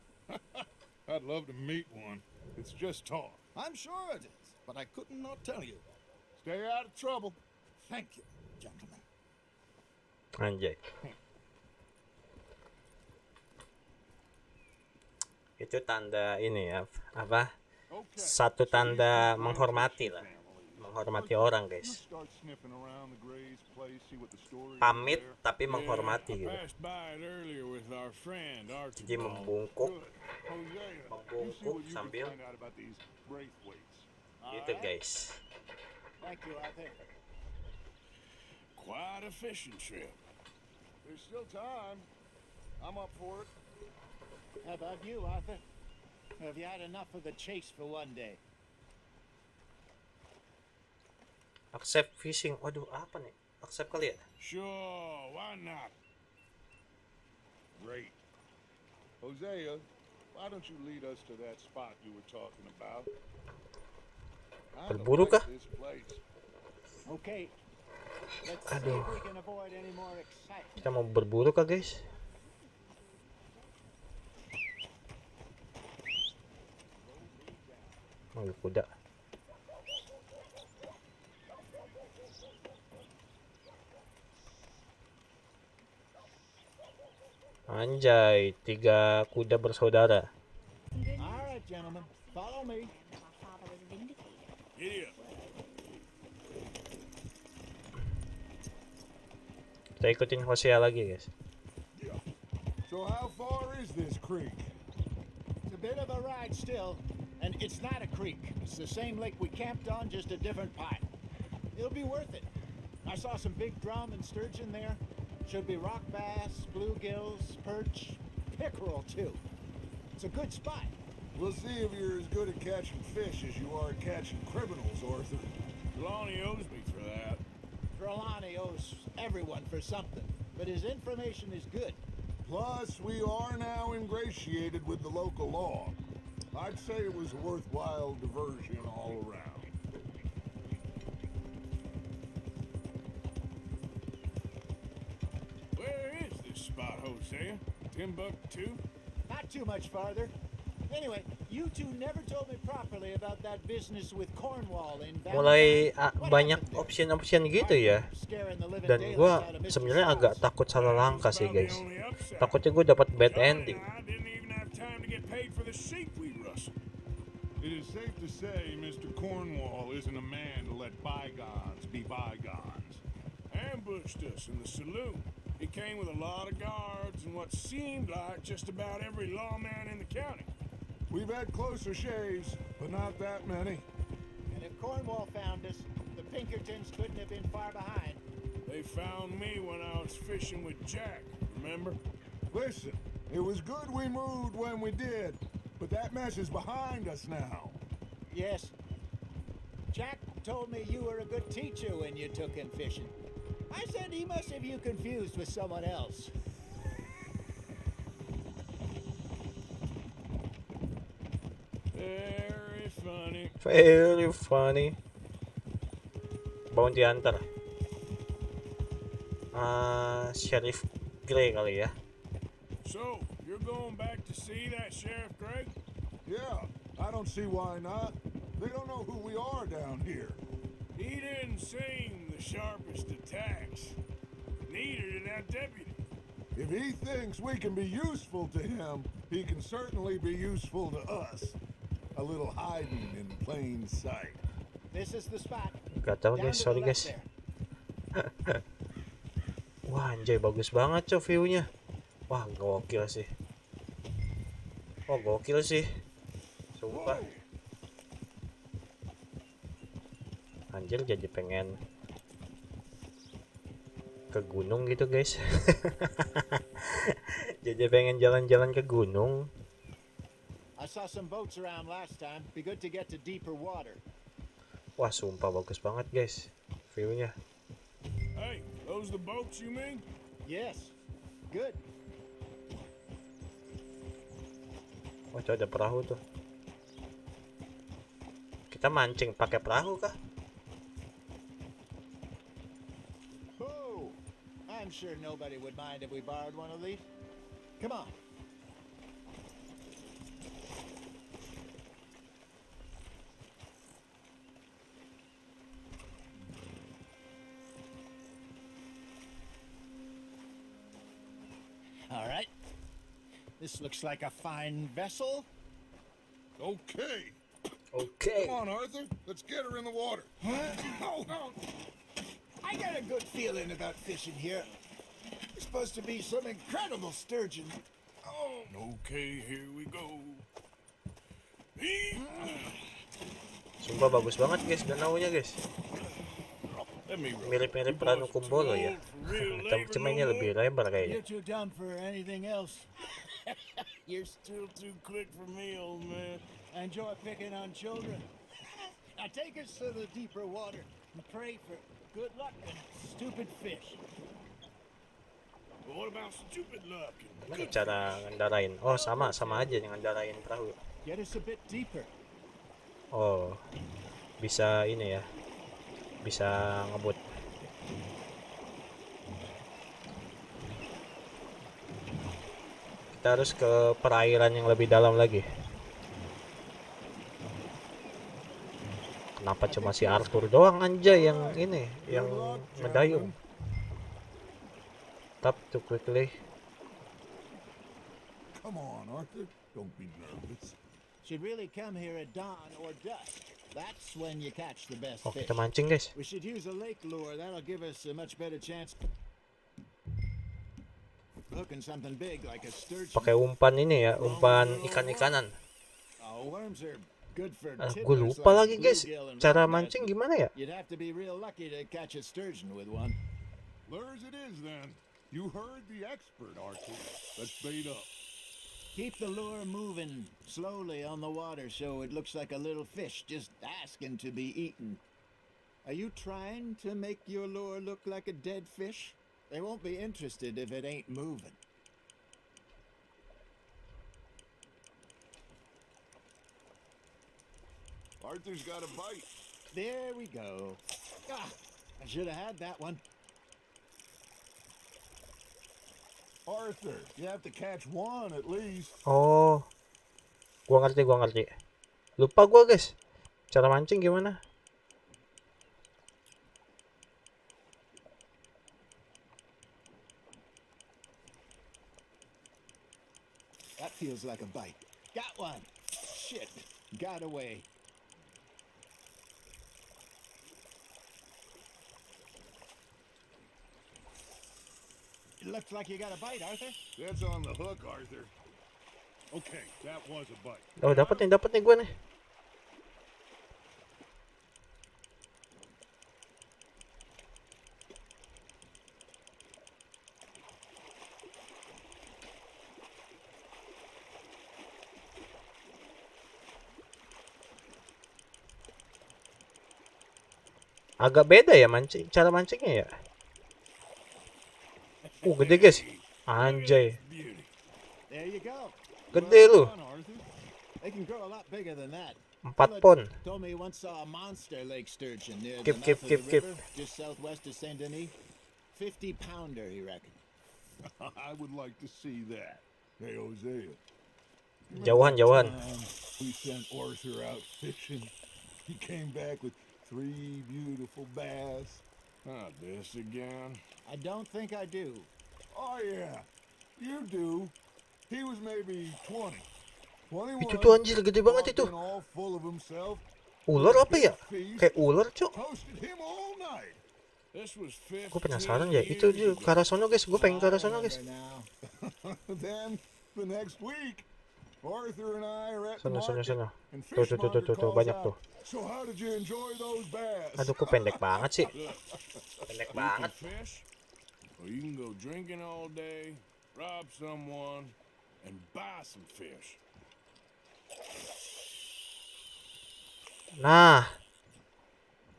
Speaker 6: I'd love to meet one. It's just talk.
Speaker 5: I'm sure it is, but I couldn't not tell you.
Speaker 6: Stay out of trouble.
Speaker 5: Thank you, gentlemen.
Speaker 1: Anjay. Itu tanda ini ya, apa?
Speaker 6: Okay.
Speaker 1: Satu
Speaker 6: So
Speaker 1: tanda
Speaker 6: these are
Speaker 1: menghormati
Speaker 6: plantation
Speaker 1: lah.
Speaker 6: families.
Speaker 1: Menghormati orang,
Speaker 6: You
Speaker 1: guys.
Speaker 6: start sniffing around the Gray's place, see what the story is
Speaker 1: Pamit
Speaker 6: there.
Speaker 1: tapi menghormati
Speaker 2: I
Speaker 1: gitu.
Speaker 2: passed by it earlier with our friend
Speaker 1: Jadi
Speaker 2: Archibald.
Speaker 1: membungkuk
Speaker 6: Good. Hosea, you see
Speaker 1: Membungkuk
Speaker 6: what you can
Speaker 1: sambil-
Speaker 6: find out about these Braithwaites.
Speaker 1: gitu, guys.
Speaker 4: Thank you, Arthur.
Speaker 2: Quite a fishing trip.
Speaker 6: There's still time. I'm up for it.
Speaker 4: How about you, Arthur? Have you had enough of the chase for one day?
Speaker 1: Accept fishing. Waduh, apa nih? Accept kali ya?
Speaker 2: Sure, why not?
Speaker 6: Great. Hosea, why don't you lead us to that spot you were talking about? I
Speaker 1: Berburu kah?
Speaker 6: like this place.
Speaker 4: Okay. Let's
Speaker 1: Aduh.
Speaker 4: see if we can avoid any more excitement.
Speaker 1: Kita mau berburu kah, guys? Oh, kuda. Anjay, 3 kuda bersaudara.
Speaker 4: All right, gentlemen, follow me.
Speaker 8: My father was a vindicator.
Speaker 2: Giddy up.
Speaker 1: Kita ikutin Hosea lagi, guys.
Speaker 6: So how far is this creek?
Speaker 4: It's a bit of a ride still, and it's not a creek. It's the same lake we camped on, just a different part. It'll be worth it. I saw some big drum and sturgeon there. Should be rock bass, bluegills, perch, pickerel too. It's a good spot.
Speaker 6: We'll see if you're as good at catching fish as you are at catching criminals, Arthur.
Speaker 2: Lonnie owes me for that.
Speaker 4: Trelawney owes everyone for something, but his information is good.
Speaker 6: Plus, we are now ingratiated with the local law. I'd say it was a worthwhile diversion all around.
Speaker 2: Where is this spot, Hosea? Timbuktu?
Speaker 4: Not too much farther. Anyway, you two never told me properly about that business with Cornwall in
Speaker 1: Mulai
Speaker 4: Valentine. What
Speaker 1: banyak
Speaker 4: happened there?
Speaker 1: option-option gitu ya.
Speaker 4: Scaring the living
Speaker 1: Dan
Speaker 4: daylights
Speaker 1: gua
Speaker 4: out of Mr.
Speaker 1: sebenarnya agak
Speaker 4: Strauss.
Speaker 1: takut salah langkah sih,
Speaker 2: About the
Speaker 1: guys.
Speaker 2: only upside.
Speaker 1: Takutnya gue dapat bad
Speaker 2: John
Speaker 1: ending.
Speaker 2: and I didn't even have time to get paid for the sheep we rustled.
Speaker 6: It is safe to say Mr. Cornwall isn't a man to let bygones be bygones.
Speaker 2: Ambushed us in the saloon. He came with a lot of guards and what seemed like just about every lawman in the county.
Speaker 6: We've had closer shaves, but not that many.
Speaker 4: And if Cornwall found us, the Pinkertons couldn't have been far behind.
Speaker 2: They found me when I was fishing with Jack, remember?
Speaker 6: Listen, it was good we moved when we did, but that mess is behind us now.
Speaker 4: Yes. Jack told me you were a good teacher when you took him fishing. I said he must have you confused with someone else.
Speaker 2: Very funny.
Speaker 1: Very funny. Bounty Hunter. Sheriff Grey kali ya.
Speaker 2: So, you're going back to see that Sheriff Gray?
Speaker 6: Yeah, I don't see why not. They don't know who we are down here.
Speaker 2: He didn't seem the sharpest attacks. Neither did that deputy.
Speaker 6: If he thinks we can be useful to him, he can certainly be useful to us. A little hiding in plain sight.
Speaker 4: This is the spot.
Speaker 1: Gak tau
Speaker 4: Down
Speaker 1: guys,
Speaker 4: to the
Speaker 1: sorry
Speaker 4: left
Speaker 1: guys.
Speaker 4: there.
Speaker 1: Wah anjay, bagus banget cow view-nya. Wah gokil sih. Oh gokil sih. Sumpah. Anjir, jadi pengen ke gunung gitu guys. Jadi pengen jalan-jalan ke gunung.
Speaker 4: I saw some boats around last time. Be good to get to deeper water.
Speaker 1: Wah sumpah bagus banget guys view-nya.
Speaker 2: Hey, those the boats you mean?
Speaker 4: Yes. Good.
Speaker 1: Oh, itu ada perahu tuh. Kita mancing pakai perahu kah?
Speaker 4: Oh, I'm sure nobody would mind if we borrowed one of these. Come on. All right. This looks like a fine vessel.
Speaker 6: Okay.
Speaker 1: Oke.
Speaker 6: Come on, Arthur. Let's get her in the water.
Speaker 4: Oh, I got a good feeling about fishing here. There's supposed to be some incredible sturgeon.
Speaker 6: Oh.
Speaker 2: Okay, here we go.
Speaker 1: Sumpah bagus banget guys danaunya guys.
Speaker 2: Let me roll.
Speaker 1: Mirip-mirip Ranu Kumbolo ya. Cuma ini lebih lebar kayaknya.
Speaker 4: You're too dumb for anything else.
Speaker 2: You're still too quick for me, old man.
Speaker 4: I enjoy picking on children. Now take us to the deeper water and pray for good luck and stupid fish.
Speaker 2: But what about stupid luck?
Speaker 1: Gimana cara ngendarain? Oh sama aja ngendarain perahu.
Speaker 4: Get us a bit deeper.
Speaker 1: Oh bisa ini ya. Bisa ngebut. Kita harus ke perairan yang lebih dalam lagi. Kenapa cuma si Arthur doang anjay yang ini, yang ngedayung? Tap to quickly.
Speaker 6: Come on, Arthur. Don't be nervous.
Speaker 4: Should really come here at dawn or dusk. That's when you catch the best
Speaker 1: Oh
Speaker 4: fish.
Speaker 1: kita mancing guys.
Speaker 4: We should use a lake lure. That'll give us a much better chance. Hooking something big like a sturgeon.
Speaker 1: Pakai umpan ini ya, umpan ikan-ikanan.
Speaker 4: Worms are good for
Speaker 1: Gue lupa lagi guys, cara mancing gimana ya?
Speaker 4: You'd have to be real lucky to catch a sturgeon with one.
Speaker 6: Lures it is then. You heard the expert, Arthur. Let's bait up.
Speaker 4: Keep the lure moving slowly on the water so it looks like a little fish just asking to be eaten. Are you trying to make your lure look like a dead fish? They won't be interested if it ain't moving.
Speaker 6: Arthur's got a bite.
Speaker 4: There we go. Ah, I should have had that one.
Speaker 6: Arthur, you have to catch one at least.
Speaker 1: Oh, gua ngerti. Lupa gua guys, cara mancing gimana?
Speaker 4: That feels like a bite. Got one. Shit, got away. It looks like you got a bite, Arthur.
Speaker 6: That's on the hook, Arthur. Okay, that was a bite.
Speaker 1: Oh dapat nih gua nih. Agak beda ya mancing, cara mancingnya ya. Gede guys. Anjay.
Speaker 4: There you go.
Speaker 1: Gede lu.
Speaker 4: They can grow a lot bigger than that.
Speaker 1: 4 pon.
Speaker 4: Told me he once saw a monster lake sturgeon near
Speaker 1: Kip,
Speaker 4: the mouth
Speaker 1: kip,
Speaker 4: of
Speaker 1: kip,
Speaker 4: the river, just southwest of Saint Denis. 50-pounder, he reckoned.
Speaker 6: I would like to see that. Hey, Hosea.
Speaker 1: Jauhan.
Speaker 6: We sent Arthur out fishing. He came back with 3 beautiful bass.
Speaker 2: Not this again.
Speaker 4: I don't think I do.
Speaker 6: Oh, yeah. You do. He was maybe 20. 21.
Speaker 1: Itu tuh anjir gede banget itu.
Speaker 6: Walking all full of himself.
Speaker 1: Ular apa ya? Kayak ular, Cok.
Speaker 6: Toasted him all night.
Speaker 2: This was 15
Speaker 1: Gue penasaran ya. Itu dia ke arah sono guys. Gue pengen ke arah sono guys.
Speaker 4: Now.
Speaker 6: Then, the next week, Arthur and I are at the
Speaker 1: Sono.
Speaker 6: market, and
Speaker 1: Tuh,
Speaker 6: fishmonger calls
Speaker 1: banyak
Speaker 6: out,
Speaker 1: tuh.
Speaker 6: So how did you enjoy those bass?
Speaker 1: Aduh, kok pendek banget sih. Pendek
Speaker 2: You can
Speaker 1: banget.
Speaker 2: fish, or you can go drinking all day, rob someone, and buy some fish.
Speaker 1: Nah,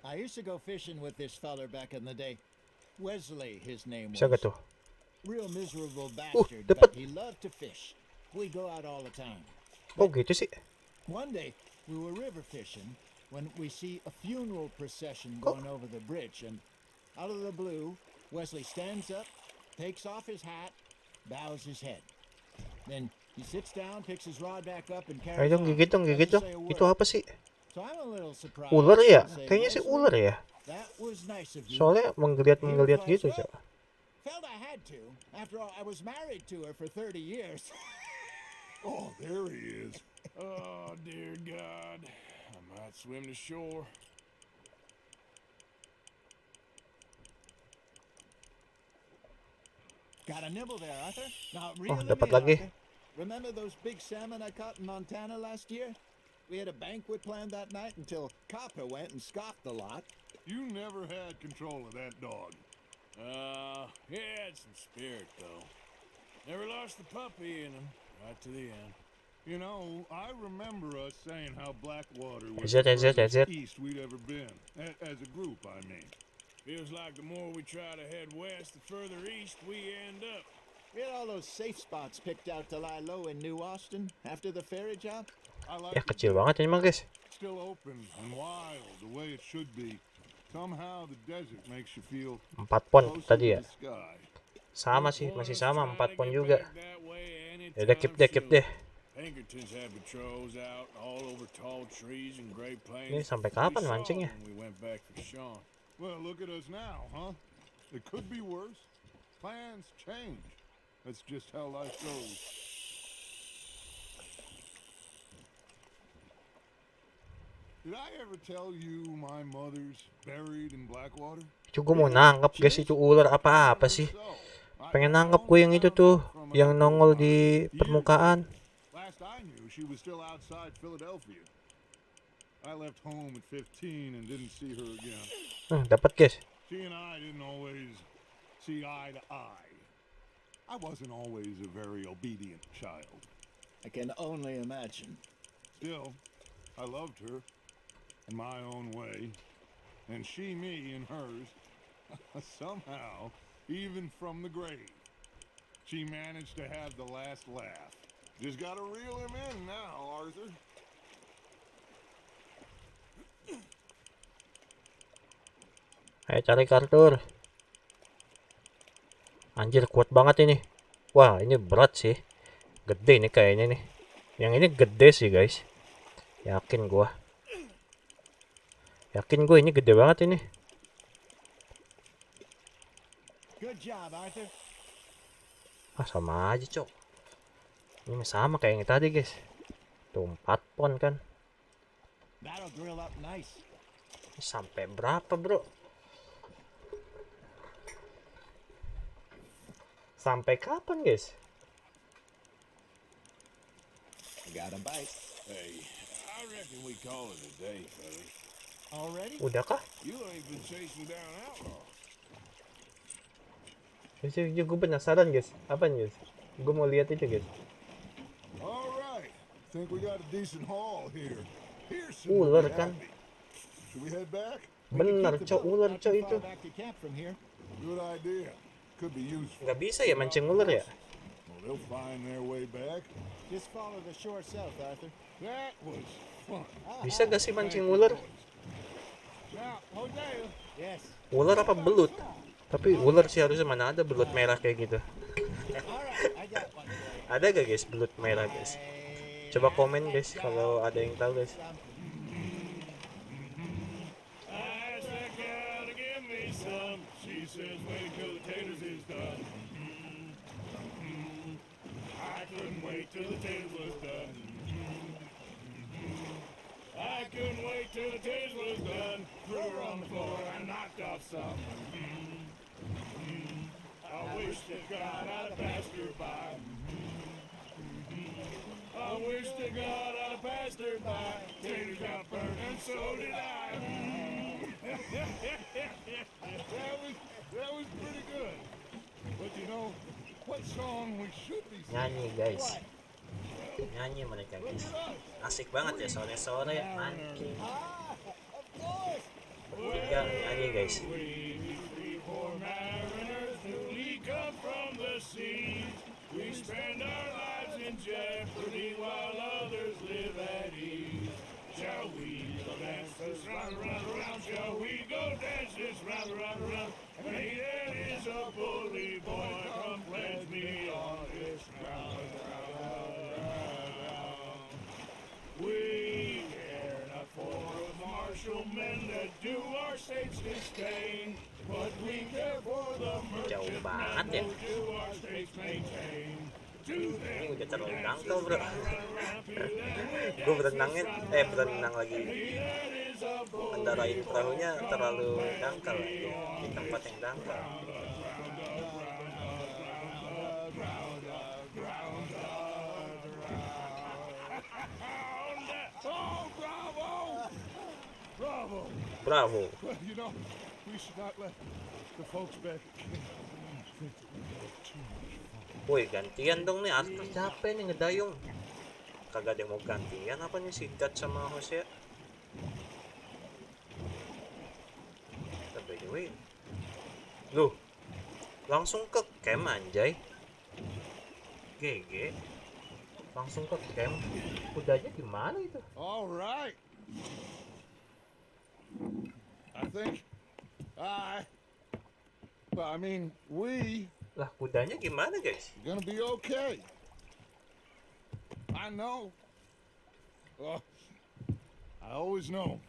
Speaker 4: I used to go fishing with this feller back in the day. Wesley, his name
Speaker 1: bisa gak
Speaker 4: was.
Speaker 1: tuh?
Speaker 4: Real miserable bastard,
Speaker 1: dapat.
Speaker 4: but he loved to fish. We go out all the time.
Speaker 1: Oh gitu sih.
Speaker 4: One day, we were river fishing when we see a funeral procession going over the bridge, and out of the blue, Wesley stands up, takes off his hat, bows his head. Then he sits down, picks his rod back up, and
Speaker 1: Ay
Speaker 4: carries
Speaker 1: dong,
Speaker 4: on.
Speaker 1: gigit dong, gigit
Speaker 4: Doesn't
Speaker 1: dong.
Speaker 4: say a
Speaker 1: Itu
Speaker 4: word.
Speaker 1: apa sih?
Speaker 4: So I'm a little surprised.
Speaker 1: Ular ya?
Speaker 4: and say,
Speaker 1: Kayaknya sih
Speaker 4: "Wesley,
Speaker 1: ular ya.
Speaker 4: that was nice of you."
Speaker 1: Soalnya menggeliat-menggeliat gitu, Cok.
Speaker 4: Felt I had to. After all, I was married to her for 30 years.
Speaker 6: Oh, there he is.
Speaker 2: Oh, dear God. I might swim to shore.
Speaker 4: Got a nibble there, Arthur. Now, reel them
Speaker 1: dapat
Speaker 4: in,
Speaker 1: lagi.
Speaker 4: Arthur. Remember those big salmon I caught in Montana last year? We had a banquet planned that night until Copper went and scoffed a lot.
Speaker 6: You never had control of that dog.
Speaker 2: He had some spirit, though. Never lost the puppy in him, right to the end.
Speaker 6: You know, I remember us saying how Blackwater was
Speaker 1: Is it,
Speaker 6: the
Speaker 1: is it, is
Speaker 6: furthest
Speaker 1: it?
Speaker 6: east we'd ever been. As a group, I mean.
Speaker 2: Feels like the more we try to head west, the further east we end up.
Speaker 4: We had all those safe spots picked out to lie low in New Austin after the ferry job.
Speaker 6: I like
Speaker 1: Ya
Speaker 6: it
Speaker 1: kecil
Speaker 6: there.
Speaker 1: banget ini mah guys.
Speaker 6: Still open and wild, the way it should be. Somehow the desert makes you feel
Speaker 1: 4 pon
Speaker 6: closer
Speaker 1: tadi
Speaker 6: to
Speaker 1: ya.
Speaker 6: the sky.
Speaker 1: Sama sih, masih sama 4 pon juga. Ya udah keep
Speaker 2: anytime
Speaker 1: deh.
Speaker 2: soon. Pinkertons had patrols out all over tall trees and Great Plains.
Speaker 1: Ini sampai
Speaker 2: We
Speaker 1: kapan
Speaker 2: saw
Speaker 1: mancingnya?
Speaker 2: when we went back for Sean.
Speaker 6: Well, look at us now, huh? It could be worse. Plans change. That's just how life goes. Did I ever tell you my mother's buried in Blackwater?
Speaker 1: Itu gue mau nangkap guys, itu ular apa sih? Pengen nangkap gue yang itu tuh, yang nongol di permukaan.
Speaker 6: Last I knew, she was still outside Philadelphia. I left home at 15 and didn't see her again.
Speaker 1: Dapat guys.
Speaker 6: She and I didn't always see eye to eye. I wasn't always a very obedient child.
Speaker 4: I can only imagine.
Speaker 6: Still, I loved her in my own way, and she me in hers. Somehow, even from the grave, she managed to have the last laugh. Just gotta reel him in now, Arthur.
Speaker 1: Ayo cari kartur. Anjir kuat banget ini. Wah ini berat sih. Gede nih kayaknya nih. Yang ini gede sih guys. Yakin gua. Yakin gue ini gede banget ini.
Speaker 4: Good job, Arthur.
Speaker 1: Ah sama aja cok. Ini sama kayak yang tadi guys. Tuh 4 pon kan.
Speaker 4: That'll grill up nice.
Speaker 1: Sampai berapa bro? Sampai kapan guys?
Speaker 4: I got a bite.
Speaker 2: Hey, I reckon we call it a day, fellas.
Speaker 4: Already?
Speaker 1: Udah kah?
Speaker 2: You ain't been chasing down outlaws.
Speaker 1: Gue penasaran guys. Apaan guys? Gue mau lihat itu guys.
Speaker 6: All right, think we got a decent haul here. Here's
Speaker 1: Ular
Speaker 6: somebody
Speaker 1: kan?
Speaker 6: happy. Should we head back?
Speaker 1: Bener cok, ular cok itu.
Speaker 4: Back to camp from here.
Speaker 6: Good idea. Could be useful.
Speaker 1: Nggak bisa ya mancing ular ya?
Speaker 6: Well, they'll find their way back.
Speaker 4: Just follow the shore south, Arthur.
Speaker 6: That was fun.
Speaker 1: Bisa gak sih mancing ular?
Speaker 2: Now, Hosea,
Speaker 4: Yes.
Speaker 1: Ular apa belut? Tapi ular sih harusnya, mana ada belut merah kayak gitu.
Speaker 4: All right, I got one for you.
Speaker 1: Ada gak guys belut merah guys? Coba komen guys kalau ada yang tahu guys.
Speaker 2: I asked that gal to give me some. She says, wait till the taters is done. I couldn't wait till the taters was done. I couldn't wait till the taters was done. Threw her on the floor and knocked off some. I wish to God I'd have passed her by. I wish to God I'd have passed her by. Taters got burned and so did I.
Speaker 6: That was pretty good. But you know, what song we should be singing?
Speaker 1: Nyanyi guys. Nyanyi mereka guys. Asik banget ya sore-sore mancing.
Speaker 4: Of course.
Speaker 1: Tinggal nyanyi guys.
Speaker 2: We poor mariners newly come from the seas. We spend our lives in jeopardy while others shall we go dance this round, round, round? Shall we go dance this round, round, round? And he that is a bully boy, come pledge me on this round, round, round, round. We care not for the martial men that do our states disdain, but we care for the merchant men who do our states maintain.
Speaker 1: Ini udah terlalu dangkal bro. Gue berenang lagi ngendarain perahunya terlalu dangkal di tempat yang dangkal. Bravo.
Speaker 6: Well, you know, we should not let the folks back.
Speaker 1: Woi, gantian dong nih, Arthur capek nih ngedayung. Kagak ada yang mau gantian apa nih si Dutch sama HOSEA? By the way, loh, langsung ke camp anjay. GG, langsung ke camp. Kudanya gimana itu?
Speaker 6: All right. I mean, we
Speaker 1: Lah, kudanya gimana guys?
Speaker 6: gonna be okay. I know. Well, I always know.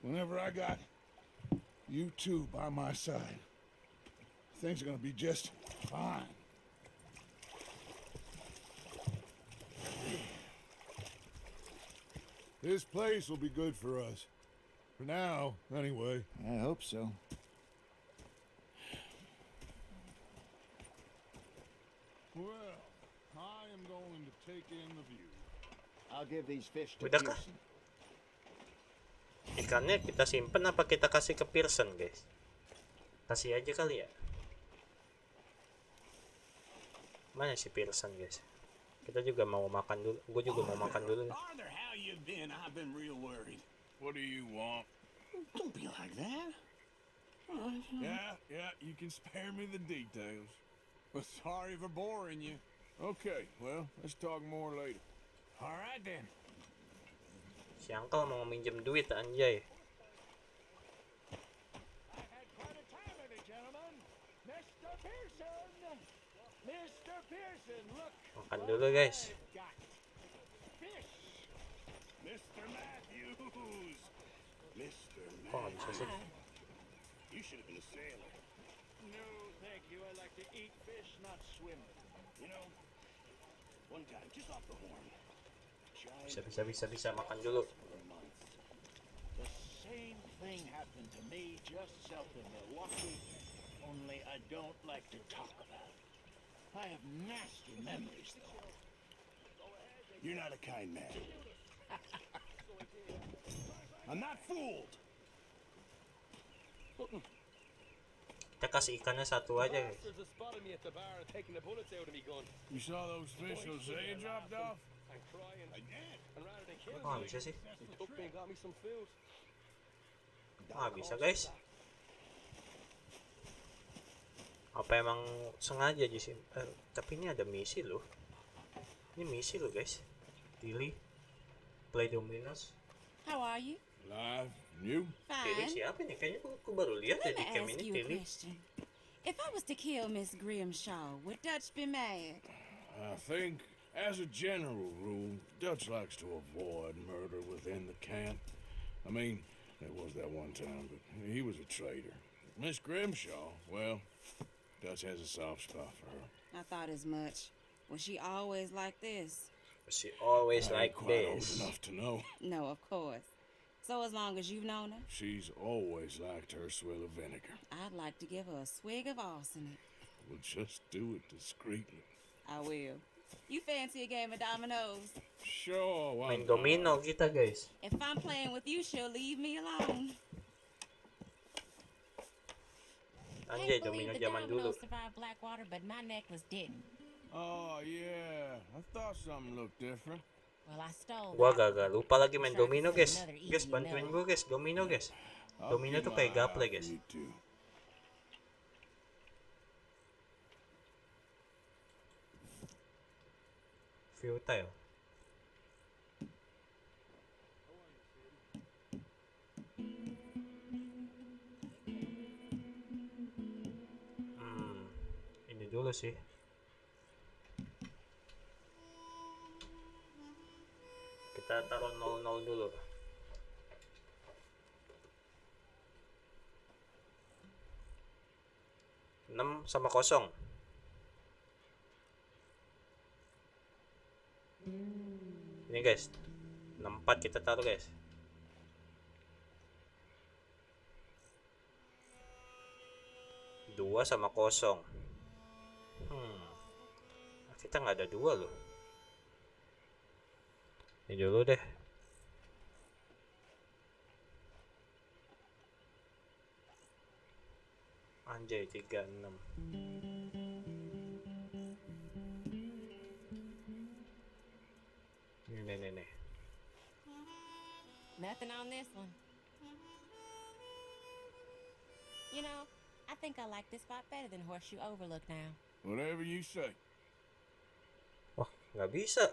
Speaker 6: Whenever I got you two by my side, things are gonna be just fine. This place will be good for us. For now, anyway.
Speaker 4: I hope so.
Speaker 6: Well, I am going to take in the view.
Speaker 4: I'll give these fish to
Speaker 1: Udah kah?
Speaker 4: Pearson.
Speaker 1: Ikannya kita simpen apa kita kasih ke Pearson guys? Kasih aja kali ya. Mana si Pearson guys? Kita juga mau makan dulu. Gue juga mau makan dulu.
Speaker 2: Arthur, how you been? I've been real worried. What do you want? Don't be like that. Yeah, you can spare me the details. Well, sorry for boring you. Okay, well, let's talk more later. All right, then.
Speaker 1: Si Uncle mau minjem duit anjay.
Speaker 2: I had quite a time of it, gentlemen. Mr. Pearson! Mr. Pearson, look
Speaker 1: Makan dulu guys.
Speaker 2: I've got. Fish! Mr. Matthews! Mr.
Speaker 1: Kok nggak bisa sih?
Speaker 2: You should have been a sailor. No, thank you. I like to eat fish, not swim. You know, one time, just off the horn,
Speaker 1: Bisa makan dulu.
Speaker 4: For months. The same thing happened to me just south of Milwaukee, only I don't like to talk about it. I have nasty memories, though.
Speaker 2: You're not a kind man. I'm not fooled.
Speaker 1: Kita kasih ikannya satu aja guys.
Speaker 2: You saw those fish HOSEA dropped off? I did.
Speaker 1: Kok nggak bisa sih? Nggak bisa guys. Apa emang sengaja disimpan? Tapi ini ada misi loh. Ini misi loh guys. Tilly, play dominoes.
Speaker 3: How are you?
Speaker 2: Live, you?
Speaker 1: Tilly
Speaker 3: Fine.
Speaker 1: siapa nih? Kayaknya aku baru lihat ya
Speaker 3: Let
Speaker 1: di
Speaker 3: me
Speaker 1: cam
Speaker 3: ask
Speaker 1: ini
Speaker 3: you a
Speaker 1: Tilly.
Speaker 3: question. If I was to kill Miss Grimshaw, would Dutch be mad?
Speaker 2: I think, as a general rule, Dutch likes to avoid murder within the camp. I mean, there was that one time, but he was a traitor. Miss Grimshaw, well, Dutch has a soft spot for her.
Speaker 3: I thought as much. Was she always like this?
Speaker 1: She always
Speaker 2: I ain't
Speaker 1: like
Speaker 2: quite old
Speaker 1: this.
Speaker 2: enough to know.
Speaker 3: No, of course. So as long as you've known her,
Speaker 2: She's always liked her swill of vinegar.
Speaker 3: I'd like to give her a swig of arsenic.
Speaker 2: We'll just do it discreetly.
Speaker 3: I will. You fancy a game of dominoes?
Speaker 2: Sure, why
Speaker 1: Main
Speaker 2: not?
Speaker 1: domino kita guys.
Speaker 3: If I'm playing with you, she'll leave me alone.
Speaker 1: Anjay,
Speaker 8: Can't
Speaker 1: domino
Speaker 8: believe the
Speaker 1: zaman dulu.
Speaker 8: dominoes survived Blackwater, but my necklace didn't.
Speaker 2: Oh, yeah. I thought something looked different.
Speaker 8: Well, I stole
Speaker 1: Gua
Speaker 8: that.
Speaker 1: gagal lupa lagi main
Speaker 8: Sure,
Speaker 1: domino
Speaker 8: this is
Speaker 1: guys.
Speaker 8: another
Speaker 1: Guys,
Speaker 8: easy
Speaker 1: bantuin
Speaker 8: melon.
Speaker 1: gua guys, domino guys.
Speaker 2: I'll
Speaker 1: Domino
Speaker 2: keep
Speaker 1: tuh
Speaker 2: my
Speaker 1: kayak
Speaker 2: eye
Speaker 1: gaple
Speaker 2: out
Speaker 1: guys.
Speaker 2: for you two.
Speaker 1: Futile. ini dulu sih. Kita taruh 00 dulu. Enam sama kosong. Ini guys, 64 kita taruh guys. Dua sama kosong. Kita nggak ada dua loh. Ini dulu deh. Anjay, 36. Nih.
Speaker 8: Nothing on this one. You know, I think I like this spot better than Horseshoe Overlook now.
Speaker 2: Whatever you say.
Speaker 1: Wah, nggak bisa.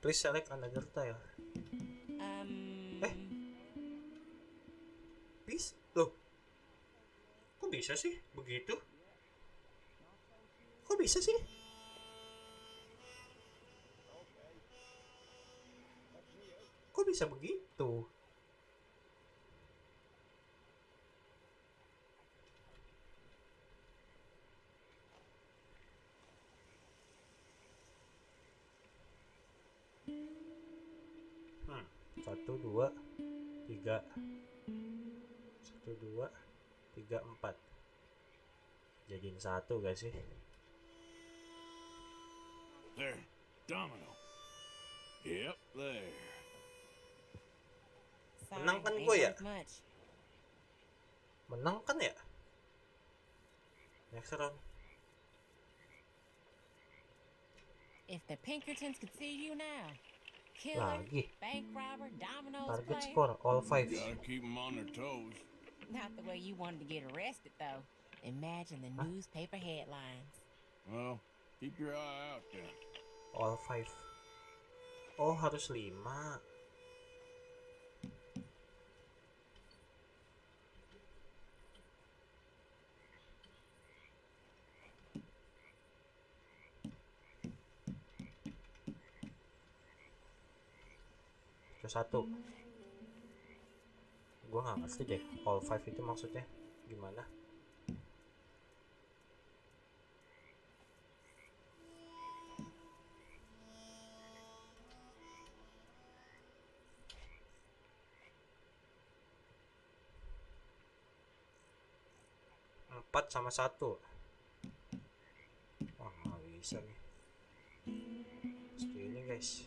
Speaker 1: Please select another tile. Bisa? Loh, kok bisa sih begitu? Kok bisa sih? Kok bisa begitu? Satu, dua, tiga. 1, 2, 3, 4. Jadiin satu gak sih?
Speaker 2: There. Domino. Yep, there.
Speaker 8: Sorry,
Speaker 1: Menang kan
Speaker 8: ain't
Speaker 1: gue ya?
Speaker 8: worth much.
Speaker 1: Menang kan ya? Next round.
Speaker 8: If the Pinkertons could see you now. Killer,
Speaker 1: Lagi.
Speaker 8: bank robber, dominoes
Speaker 1: Target
Speaker 8: player.
Speaker 1: score all 5.
Speaker 2: Gotta keep them on their toes.
Speaker 8: Not the way you wanted to get arrested, though. Imagine the newspaper headlines.
Speaker 2: Well, keep your eye out then.
Speaker 1: All 5. Oh, harus 5. Satu. Gua nggak ngerti deh all 5 itu maksudnya gimana. Empat sama 1. Wah, nggak bisa nih. Pasti ini guys.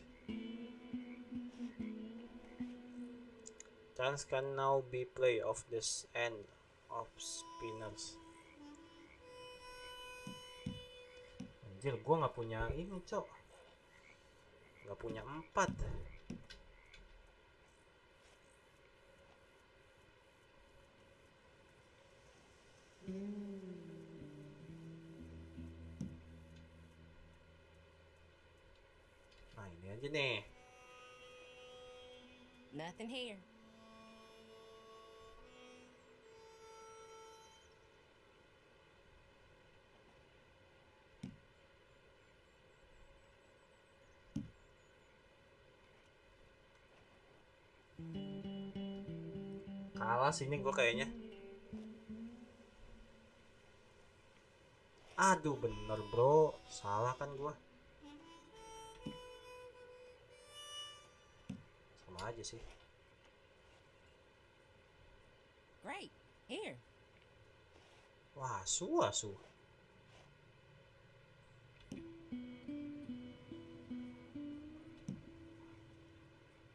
Speaker 1: Chance can now be play of this end of spinners. Anjir, gua nggak punya ini, cok. Nggak punya 4. Nah, ini aja nih.
Speaker 8: Nothing here.
Speaker 1: Kalah sini gue kayaknya. Aduh, bener bro, salah kan gue. Sama aja sih.
Speaker 8: Great. Here.
Speaker 1: Wah, asu.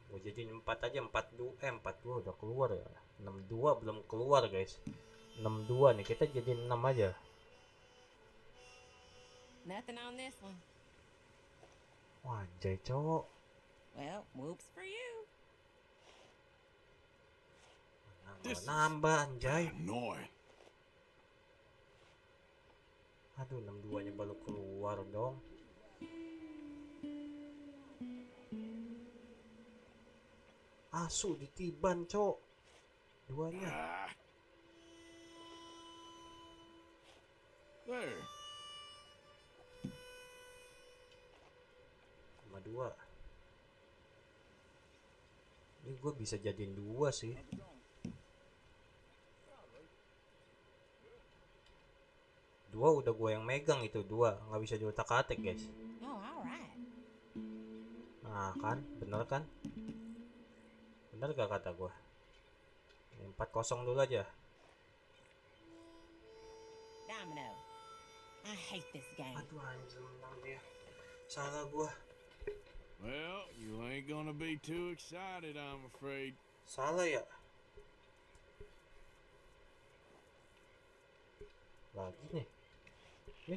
Speaker 1: Gue jadiin 4 aja. 42 udah keluar ya. 62 belum keluar guys. 62 nih, kita jadiin 6 aja.
Speaker 8: Nothing on this one.
Speaker 1: Wah, anjay cowok.
Speaker 8: Well, whoops for you.
Speaker 1: Nambah anjay.
Speaker 2: Annoying.
Speaker 1: Aduh, 62 nya baru keluar dong. Asu ditiban cok. Duanya.
Speaker 2: There.
Speaker 1: Sama 2. Ini gue bisa jadiin 2 sih. Dua udah gue yang megang itu, 2 nggak bisa diotak-atik guys.
Speaker 8: Oh, all right.
Speaker 1: Nah kan, bener kan? Bener gak kata gue? 4-0 dulu aja.
Speaker 8: Domino. I hate this game.
Speaker 1: Aduh anjir, menang dia. Salah gue.
Speaker 2: Well, you ain't gonna be too excited, I'm afraid.
Speaker 1: Salah ya? Lagi nih. Ini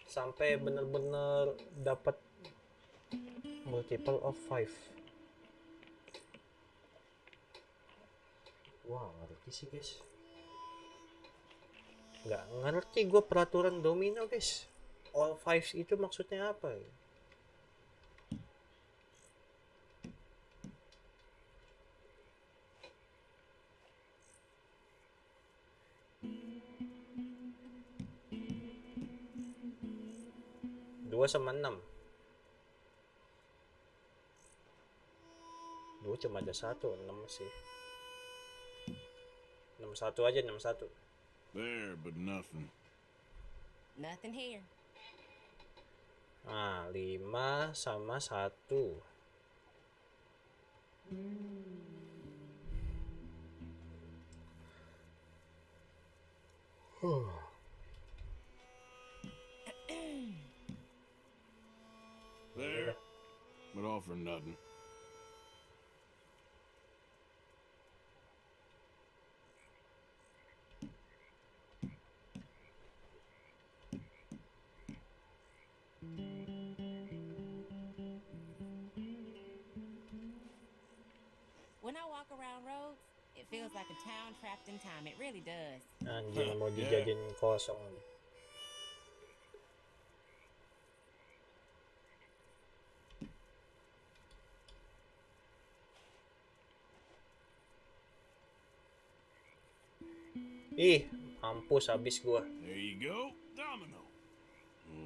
Speaker 1: sampai bener-bener dapat multiple of 5. Wah, ngerti sih guys. Nggak ngerti gue peraturan domino guys. All 5 itu maksudnya apa ya? Dua sama 6. 2 cuma ada 1, 6 sih. 61 aja, 61.
Speaker 2: There, but nothing.
Speaker 8: Nothing here.
Speaker 1: Nah, 5 sama 1.
Speaker 2: There, but all for nothing.
Speaker 8: When I walk around roads, it feels like a town trapped in time. It really does.
Speaker 1: Anjing mau dijadiin kosong. Ih, mampus habis gua.
Speaker 2: There you go, domino.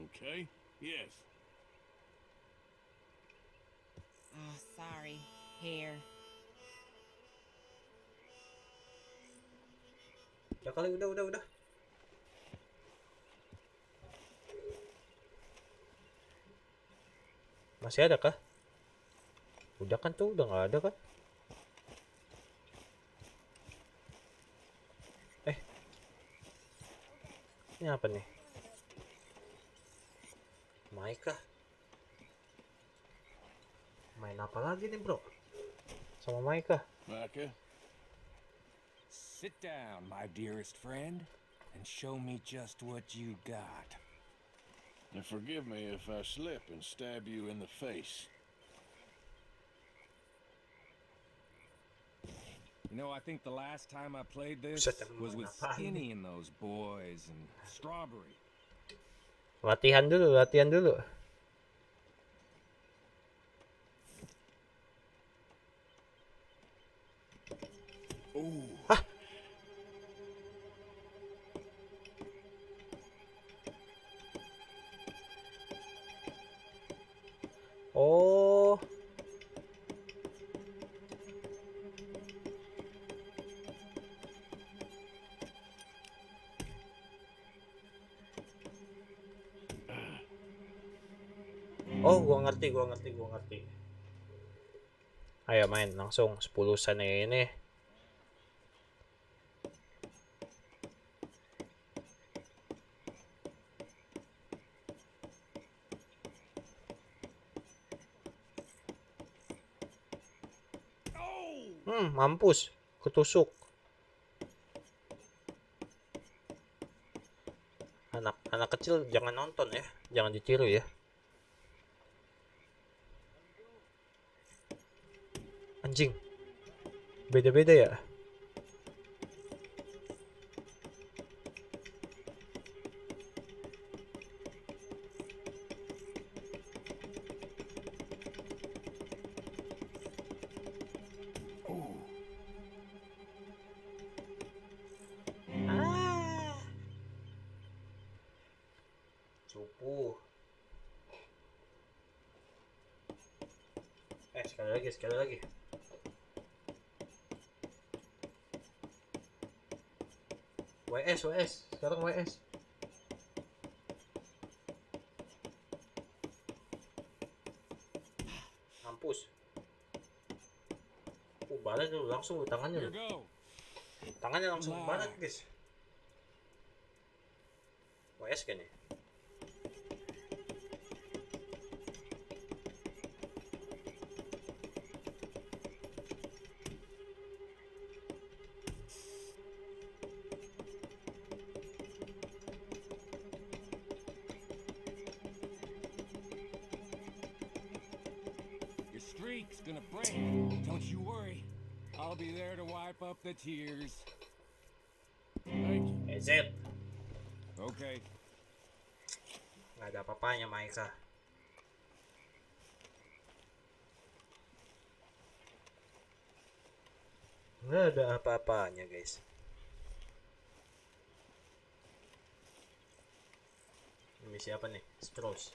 Speaker 2: Okay, yes.
Speaker 8: Oh, sorry. Here.
Speaker 1: Ya kali udah. Masih ada kah? Udah kan tuh, udah nggak ada kan? Ini apa nih? Maika. Main apa lagi nih bro? Sama Maika.
Speaker 2: Micah,
Speaker 9: Sit down, my dearest friend, and show me just what you got.
Speaker 2: and forgive me if I slip and stab you in the face.
Speaker 9: You know, I think the last time I played this
Speaker 1: Buset, emang
Speaker 9: was with
Speaker 1: apaan
Speaker 9: Skinny and those boys and Strawberry.
Speaker 1: Latihan dulu.
Speaker 2: Ooh.
Speaker 1: Oh. Oh, gua ngerti. Ayo main langsung 10-an ini. Mampus, ketusuk. Anak kecil jangan nonton ya, jangan ditiru ya. Anjing, beda-beda ya. Sekali lagi. WS, sekarang WS. Mampus. Balet dulu langsung tangannya. Tangannya langsung balet, guys. WS kan ya?
Speaker 9: Streak's gonna break. Don't you worry. I'll be there to wipe up the tears.
Speaker 2: Thank you.
Speaker 1: Is it?
Speaker 9: Okay.
Speaker 1: Nggak ada apa-apanya, Maika. Nggak ada apa-apanya, guys. Ini siapa nih? Strauss.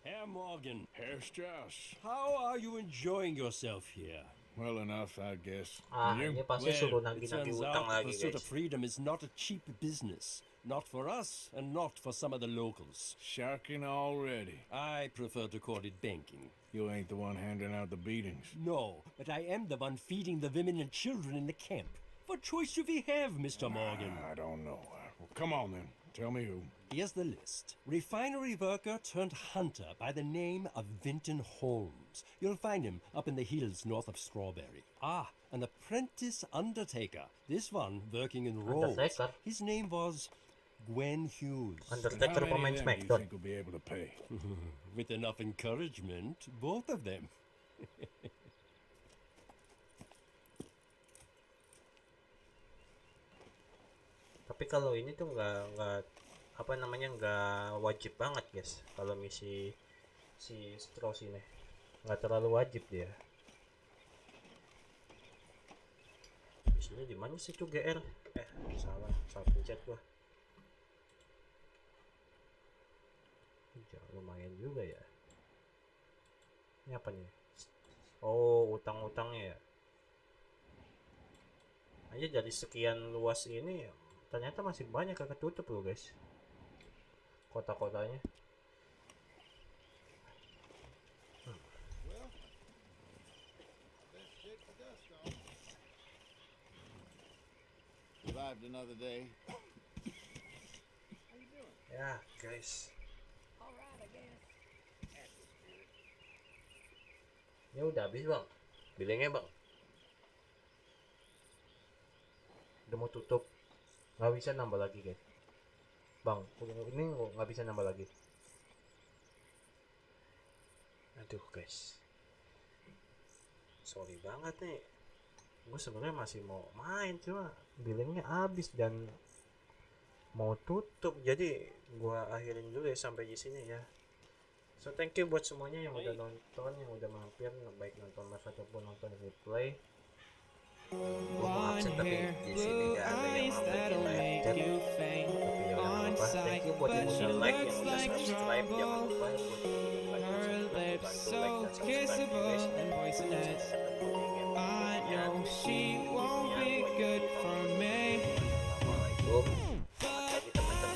Speaker 10: Herr Morgan,
Speaker 2: Herr Strauss.
Speaker 10: how are you enjoying yourself here?
Speaker 2: Well enough, I guess.
Speaker 1: Ini pasti suruh nagih-nagih
Speaker 10: turns
Speaker 1: utang
Speaker 10: out the
Speaker 1: lagi,
Speaker 10: pursuit of
Speaker 1: guys.
Speaker 10: freedom is not a cheap business. Not for us, and not for some of the locals.
Speaker 2: Shocking already.
Speaker 10: I prefer to call it banking.
Speaker 2: You ain't the one handing out the beatings.
Speaker 10: No, but I am the one feeding the women and children in the camp. What choice do we have, Mr. Morgan?
Speaker 2: I don't know. Well, come on then. Tell me who.
Speaker 10: Here's the list. Refinery worker turned hunter by the name of Vinton Holmes. You'll find him up in the hills north of Strawberry. An apprentice undertaker. This one working in Rhodes.
Speaker 1: Undertaker?
Speaker 10: His name was Gwen Hughes.
Speaker 1: Undertaker
Speaker 2: How
Speaker 1: pemain
Speaker 2: many of them do you
Speaker 1: SmackDown.
Speaker 2: think will be able to pay?
Speaker 10: With enough encouragement, both of them.
Speaker 1: Tapi kalau ini tuh nggak apa namanya, nggak wajib banget, guys. Kalau misi si Strauss ini nggak terlalu wajib dia. Misinya di mana sih tuh GR? Salah pencet gua. Lumayan juga ya. Ini apa nih? Oh, utang-utangnya ya. Aja dari sekian luas ini ternyata masih banyak yang ketutup loh, guys. Kota-kotanya.
Speaker 4: Survived another day.
Speaker 1: Ya, guys. Ya udah habis, Bang. Bilangnya, Bang. Udah mau tutup. Nggak bisa nambah lagi, guys. Bang, ini nggak bisa nambah lagi. Aduh, guys. Sorry banget nih. Gue sebenarnya masih mau main, cuma bilangnya habis dan mau tutup. Jadi gue akhirin dulu ya sampai di sini ya. So thank you buat semuanya yang udah nonton, yang udah mampir, baik nonton live ataupun nonton replay. Gue mau absen tapi di sini gak ada yang mampir di live chat. Tapi ya udah gak apa-apa. Thank you buat yang udah like, yang udah subscribe. Jangan lupa buat like dan subscribe, guys.